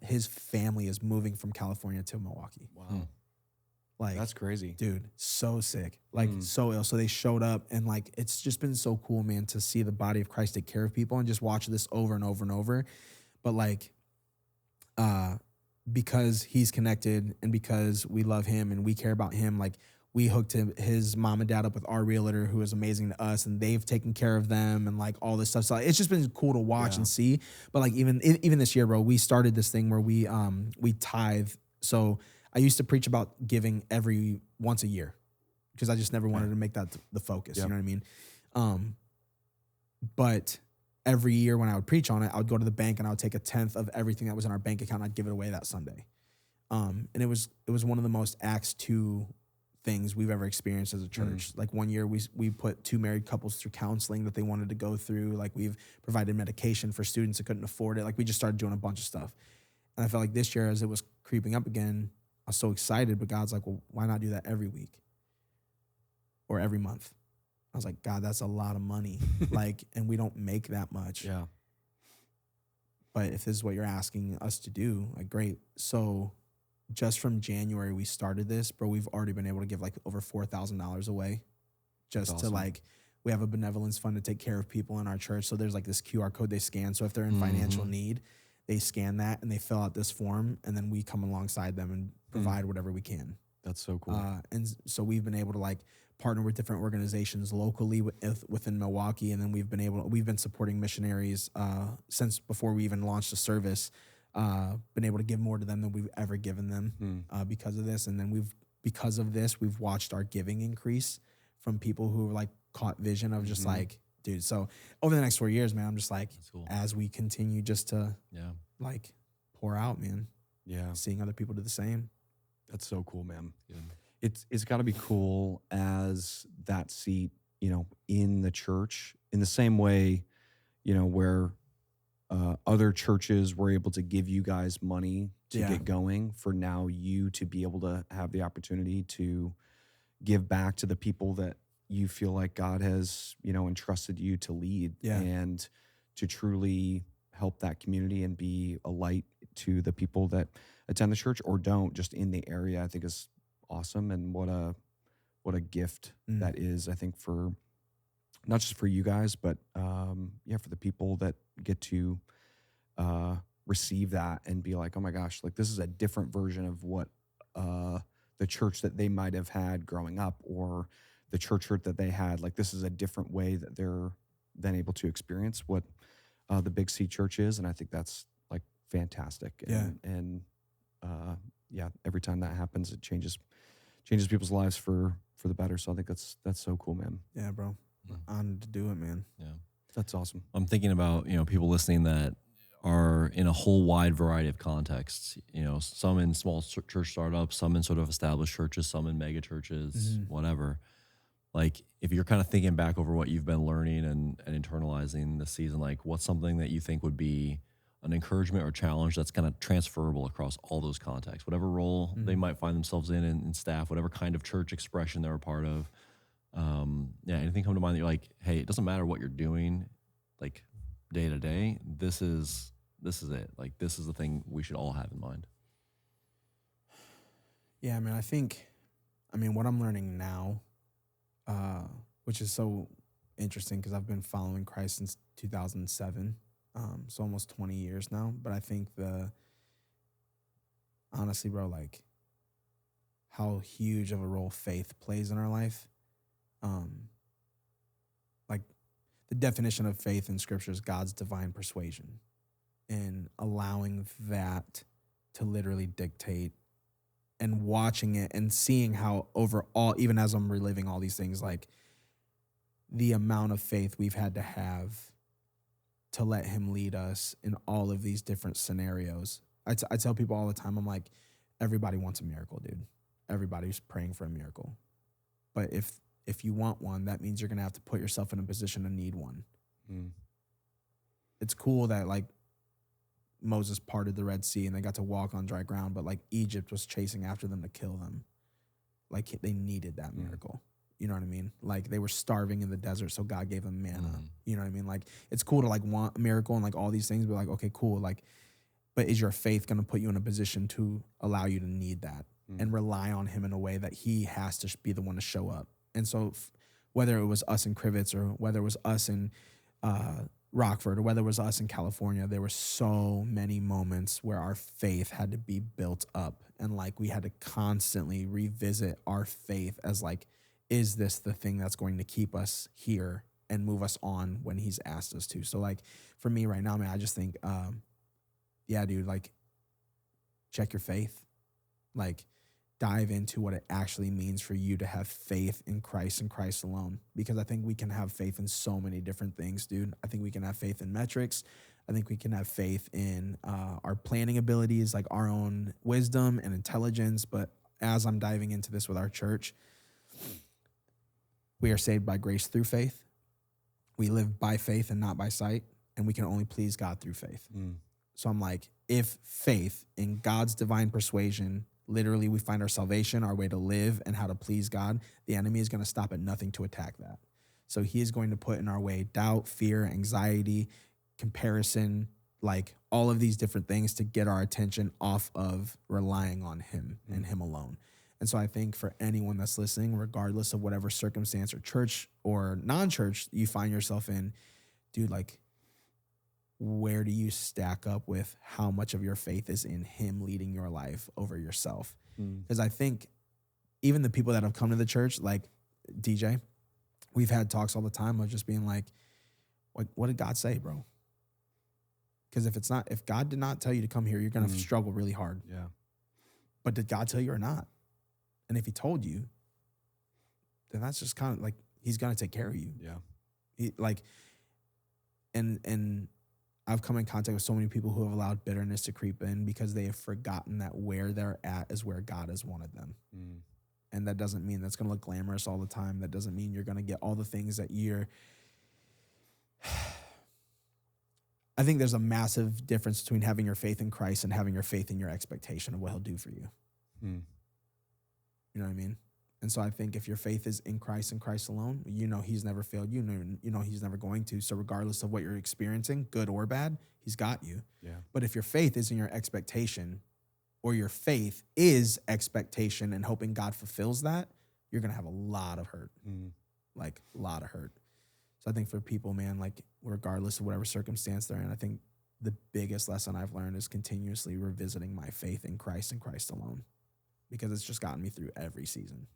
his family is moving from California to Milwaukee. Wow. Like, That's crazy. dude, so sick. Like, so ill. So they showed up, and like, it's just been so cool, man, to see the body of Christ take care of people and just watch this over and over and over. But like, because he's connected and because we love him and we care about him, like, we hooked his mom and dad up with our realtor, who is amazing to us, and they've taken care of them and like all this stuff. So it's just been cool to watch and see. But like, even this year, bro, we started this thing where we tithe. So I used to preach about giving once a year because I just never wanted to make that the focus. You know what I mean? But every year when I would preach on it, I would go to the bank and I would take 1/10 of everything that was in our bank account and I'd give it away that Sunday. And it was one of the most Acts 2 things we've ever experienced as a church. Like one year we put 2 married couples through counseling that they wanted to go through. Like we've provided medication for students that couldn't afford it. Like we just started doing a bunch of stuff. And I felt like this year as it was creeping up again, I was so excited, but God's like, well, why not do that every week or every month? I was like, God, that's a lot of money. Like, and we don't make that much. Yeah. But if this is what you're asking us to do, like, great. So just from January, we started this, bro. We've already been able to give like over $4,000 away just to like, we have a benevolence fund to take care of people in our church. So there's like this QR code they scan. So if they're in financial need, they scan that and they fill out this form, and then we come alongside them and provide whatever we can. That's so cool. And so we've been able to like partner with different organizations locally within Milwaukee, and then we've been supporting missionaries since before we even launched the service. Been able to give more to them than we've ever given them because of this, and then because of this we've watched our giving increase from people who like caught vision of just like, dude. So over the next 4 years, man, I'm just like, cool. As we continue just to like pour out, man. Yeah, Seeing other people do the same. That's so cool, man. Yeah. It's got to be cool as that seat, you know, in the church in the same way, you know, where other churches were able to give you guys money to get going, for now you to be able to have the opportunity to give back to the people that you feel like God has, you know, entrusted you to lead and to truly help that community and be a light to the people that attend the church or don't, just in the area, I think is awesome. And what a gift that is, I think, for not just for you guys, but for the people that get to receive that and be like, oh my gosh, like this is a different version of what the church that they might have had growing up, or the church hurt that they had. Like this is a different way that they're then able to experience what the Big C Church is. And I think that's like fantastic. And every time that happens, it changes people's lives for the better. So I think that's so cool, man. Yeah, bro. Honored to do it, man. Yeah. That's awesome. I'm thinking about, you know, people listening that are in a whole wide variety of contexts, you know, some in small church startups, some in sort of established churches, some in mega churches, whatever. Like if you're kind of thinking back over what you've been learning and internalizing this season, like what's something that you think would be an encouragement or challenge that's kind of transferable across all those contexts, whatever role they might find themselves in staff, whatever kind of church expression they're a part of. Anything come to mind that you're like, hey, it doesn't matter what you're doing, like day to day, this is it. Like this is the thing we should all have in mind. Yeah, man, what I'm learning now, which is so interesting because I've been following Christ since 2007. So almost 20 years now. But I think honestly, bro, like how huge of a role faith plays in our life. Like the definition of faith in scripture is God's divine persuasion, and allowing that to literally dictate and watching it and seeing how overall, even as I'm reliving all these things, like the amount of faith we've had to have to let him lead us in all of these different scenarios. I tell people all the time, I'm like, everybody wants a miracle, dude. Everybody's praying for a miracle. But if you want one, that means you're going to have to put yourself in a position to need one. It's cool that like Moses parted the Red Sea and they got to walk on dry ground, but like Egypt was chasing after them to kill them. Like they needed that miracle. You know what I mean? Like they were starving in the desert, so God gave them manna. You know what I mean? Like it's cool to like want a miracle and like all these things, but like, okay, cool. Like, but is your faith going to put you in a position to allow you to need that and rely on him in a way that he has to be the one to show up? And so whether it was us in Crivets or whether it was us in Rockford or whether it was us in California, there were so many moments where our faith had to be built up, and like we had to constantly revisit our faith as like, is this the thing that's going to keep us here and move us on when he's asked us to? So like for me right now, man, I just think, dude, like check your faith. Like dive into what it actually means for you to have faith in Christ and Christ alone. Because I think we can have faith in so many different things, dude. I think we can have faith in metrics. I think we can have faith in our planning abilities, like our own wisdom and intelligence. But as I'm diving into this with our church, we are saved by grace through faith. We live by faith and not by sight. And we can only please God through faith. So I'm like, if faith in God's divine persuasion, literally we find our salvation, our way to live, and how to please God, the enemy is going to stop at nothing to attack that. So he is going to put in our way doubt, fear, anxiety, comparison, like all of these different things to get our attention off of relying on him and him alone. And so I think for anyone that's listening, regardless of whatever circumstance or church or non-church you find yourself in, dude, like, where do you stack up with how much of your faith is in him leading your life over yourself? Because I think even the people that have come to the church, like DJ, we've had talks all the time of just being like, what did God say, bro? Because if God did not tell you to come here, you're going to struggle really hard. Yeah. But did God tell you or not? And if he told you, then that's just kind of like, he's going to take care of you. Yeah. And I've come in contact with so many people who have allowed bitterness to creep in because they have forgotten that where they're at is where God has wanted them. And that doesn't mean that's going to look glamorous all the time. That doesn't mean you're going to get all the things that you're... I think there's a massive difference between having your faith in Christ and having your faith in your expectation of what he'll do for you. You know what I mean? And so I think if your faith is in Christ and Christ alone, you know he's never failed you. You know he's never going to. So regardless of what you're experiencing, good or bad, he's got you. Yeah. But if your faith is in your expectation, or your faith is expectation and hoping God fulfills that, you're going to have a lot of hurt. Like a lot of hurt. So I think for people, man, like regardless of whatever circumstance they're in, I think the biggest lesson I've learned is continuously revisiting my faith in Christ and Christ alone. Because it's just gotten me through every season.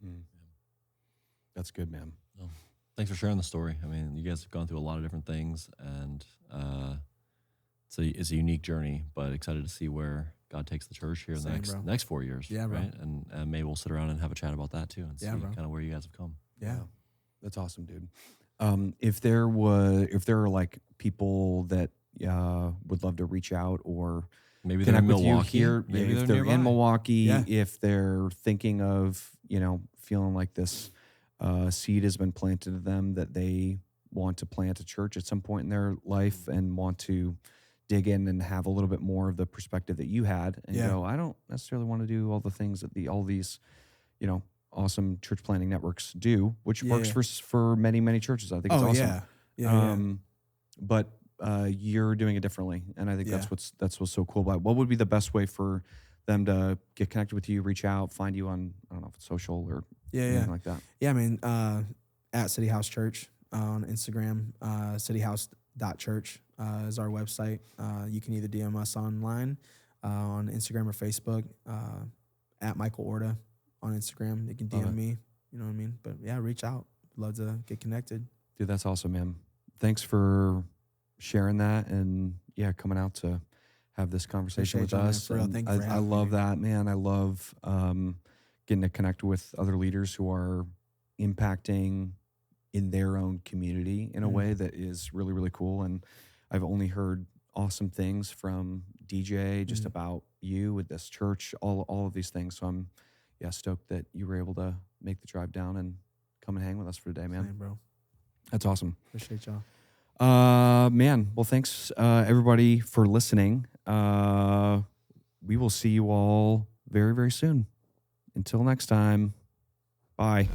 That's good, man. Well, thanks for sharing the story. I mean, you guys have gone through a lot of different things, and it's a unique journey, but excited to see where God takes the church here in the next 4 years. Yeah, bro. Right? And maybe we'll sit around and have a chat about that too and see kind of where you guys have come. Yeah. That's awesome, dude. If there are like people that would love to reach out or maybe they're in Milwaukee here, maybe if they're in Milwaukee, Yeah. if they're thinking of, feeling like this seed has been planted to them that they want to plant a church at some point in their life and want to dig in and have a little bit more of the perspective that you had and go, I don't necessarily want to do all the things that all these, awesome church planting networks do, which works for many, many churches. I think it's awesome. Yeah. But you're doing it differently, and I think that's what's so cool about it. What would be the best way for them to get connected with you, reach out, find you on, I don't know if it's social or anything like that? Yeah, I mean, at City House Church on Instagram, cityhouse.church is our website. You can either DM us online on Instagram or Facebook, at Mike Orta on Instagram. You can DM me, you know what I mean? But yeah, reach out. Love to get connected. Dude, that's awesome, man. Thanks for sharing that and coming out to have this conversation with us. Thank you for I love that, man. I love getting to connect with other leaders who are impacting in their own community in a way that is really, really cool. And I've only heard awesome things from DJ just about you with this church, all of these things. So I'm stoked that you were able to make the drive down and come and hang with us for today, man. Same, bro. That's awesome. Appreciate y'all. Man, well, thanks everybody for listening. We will see you all very, very soon. Until next time, bye.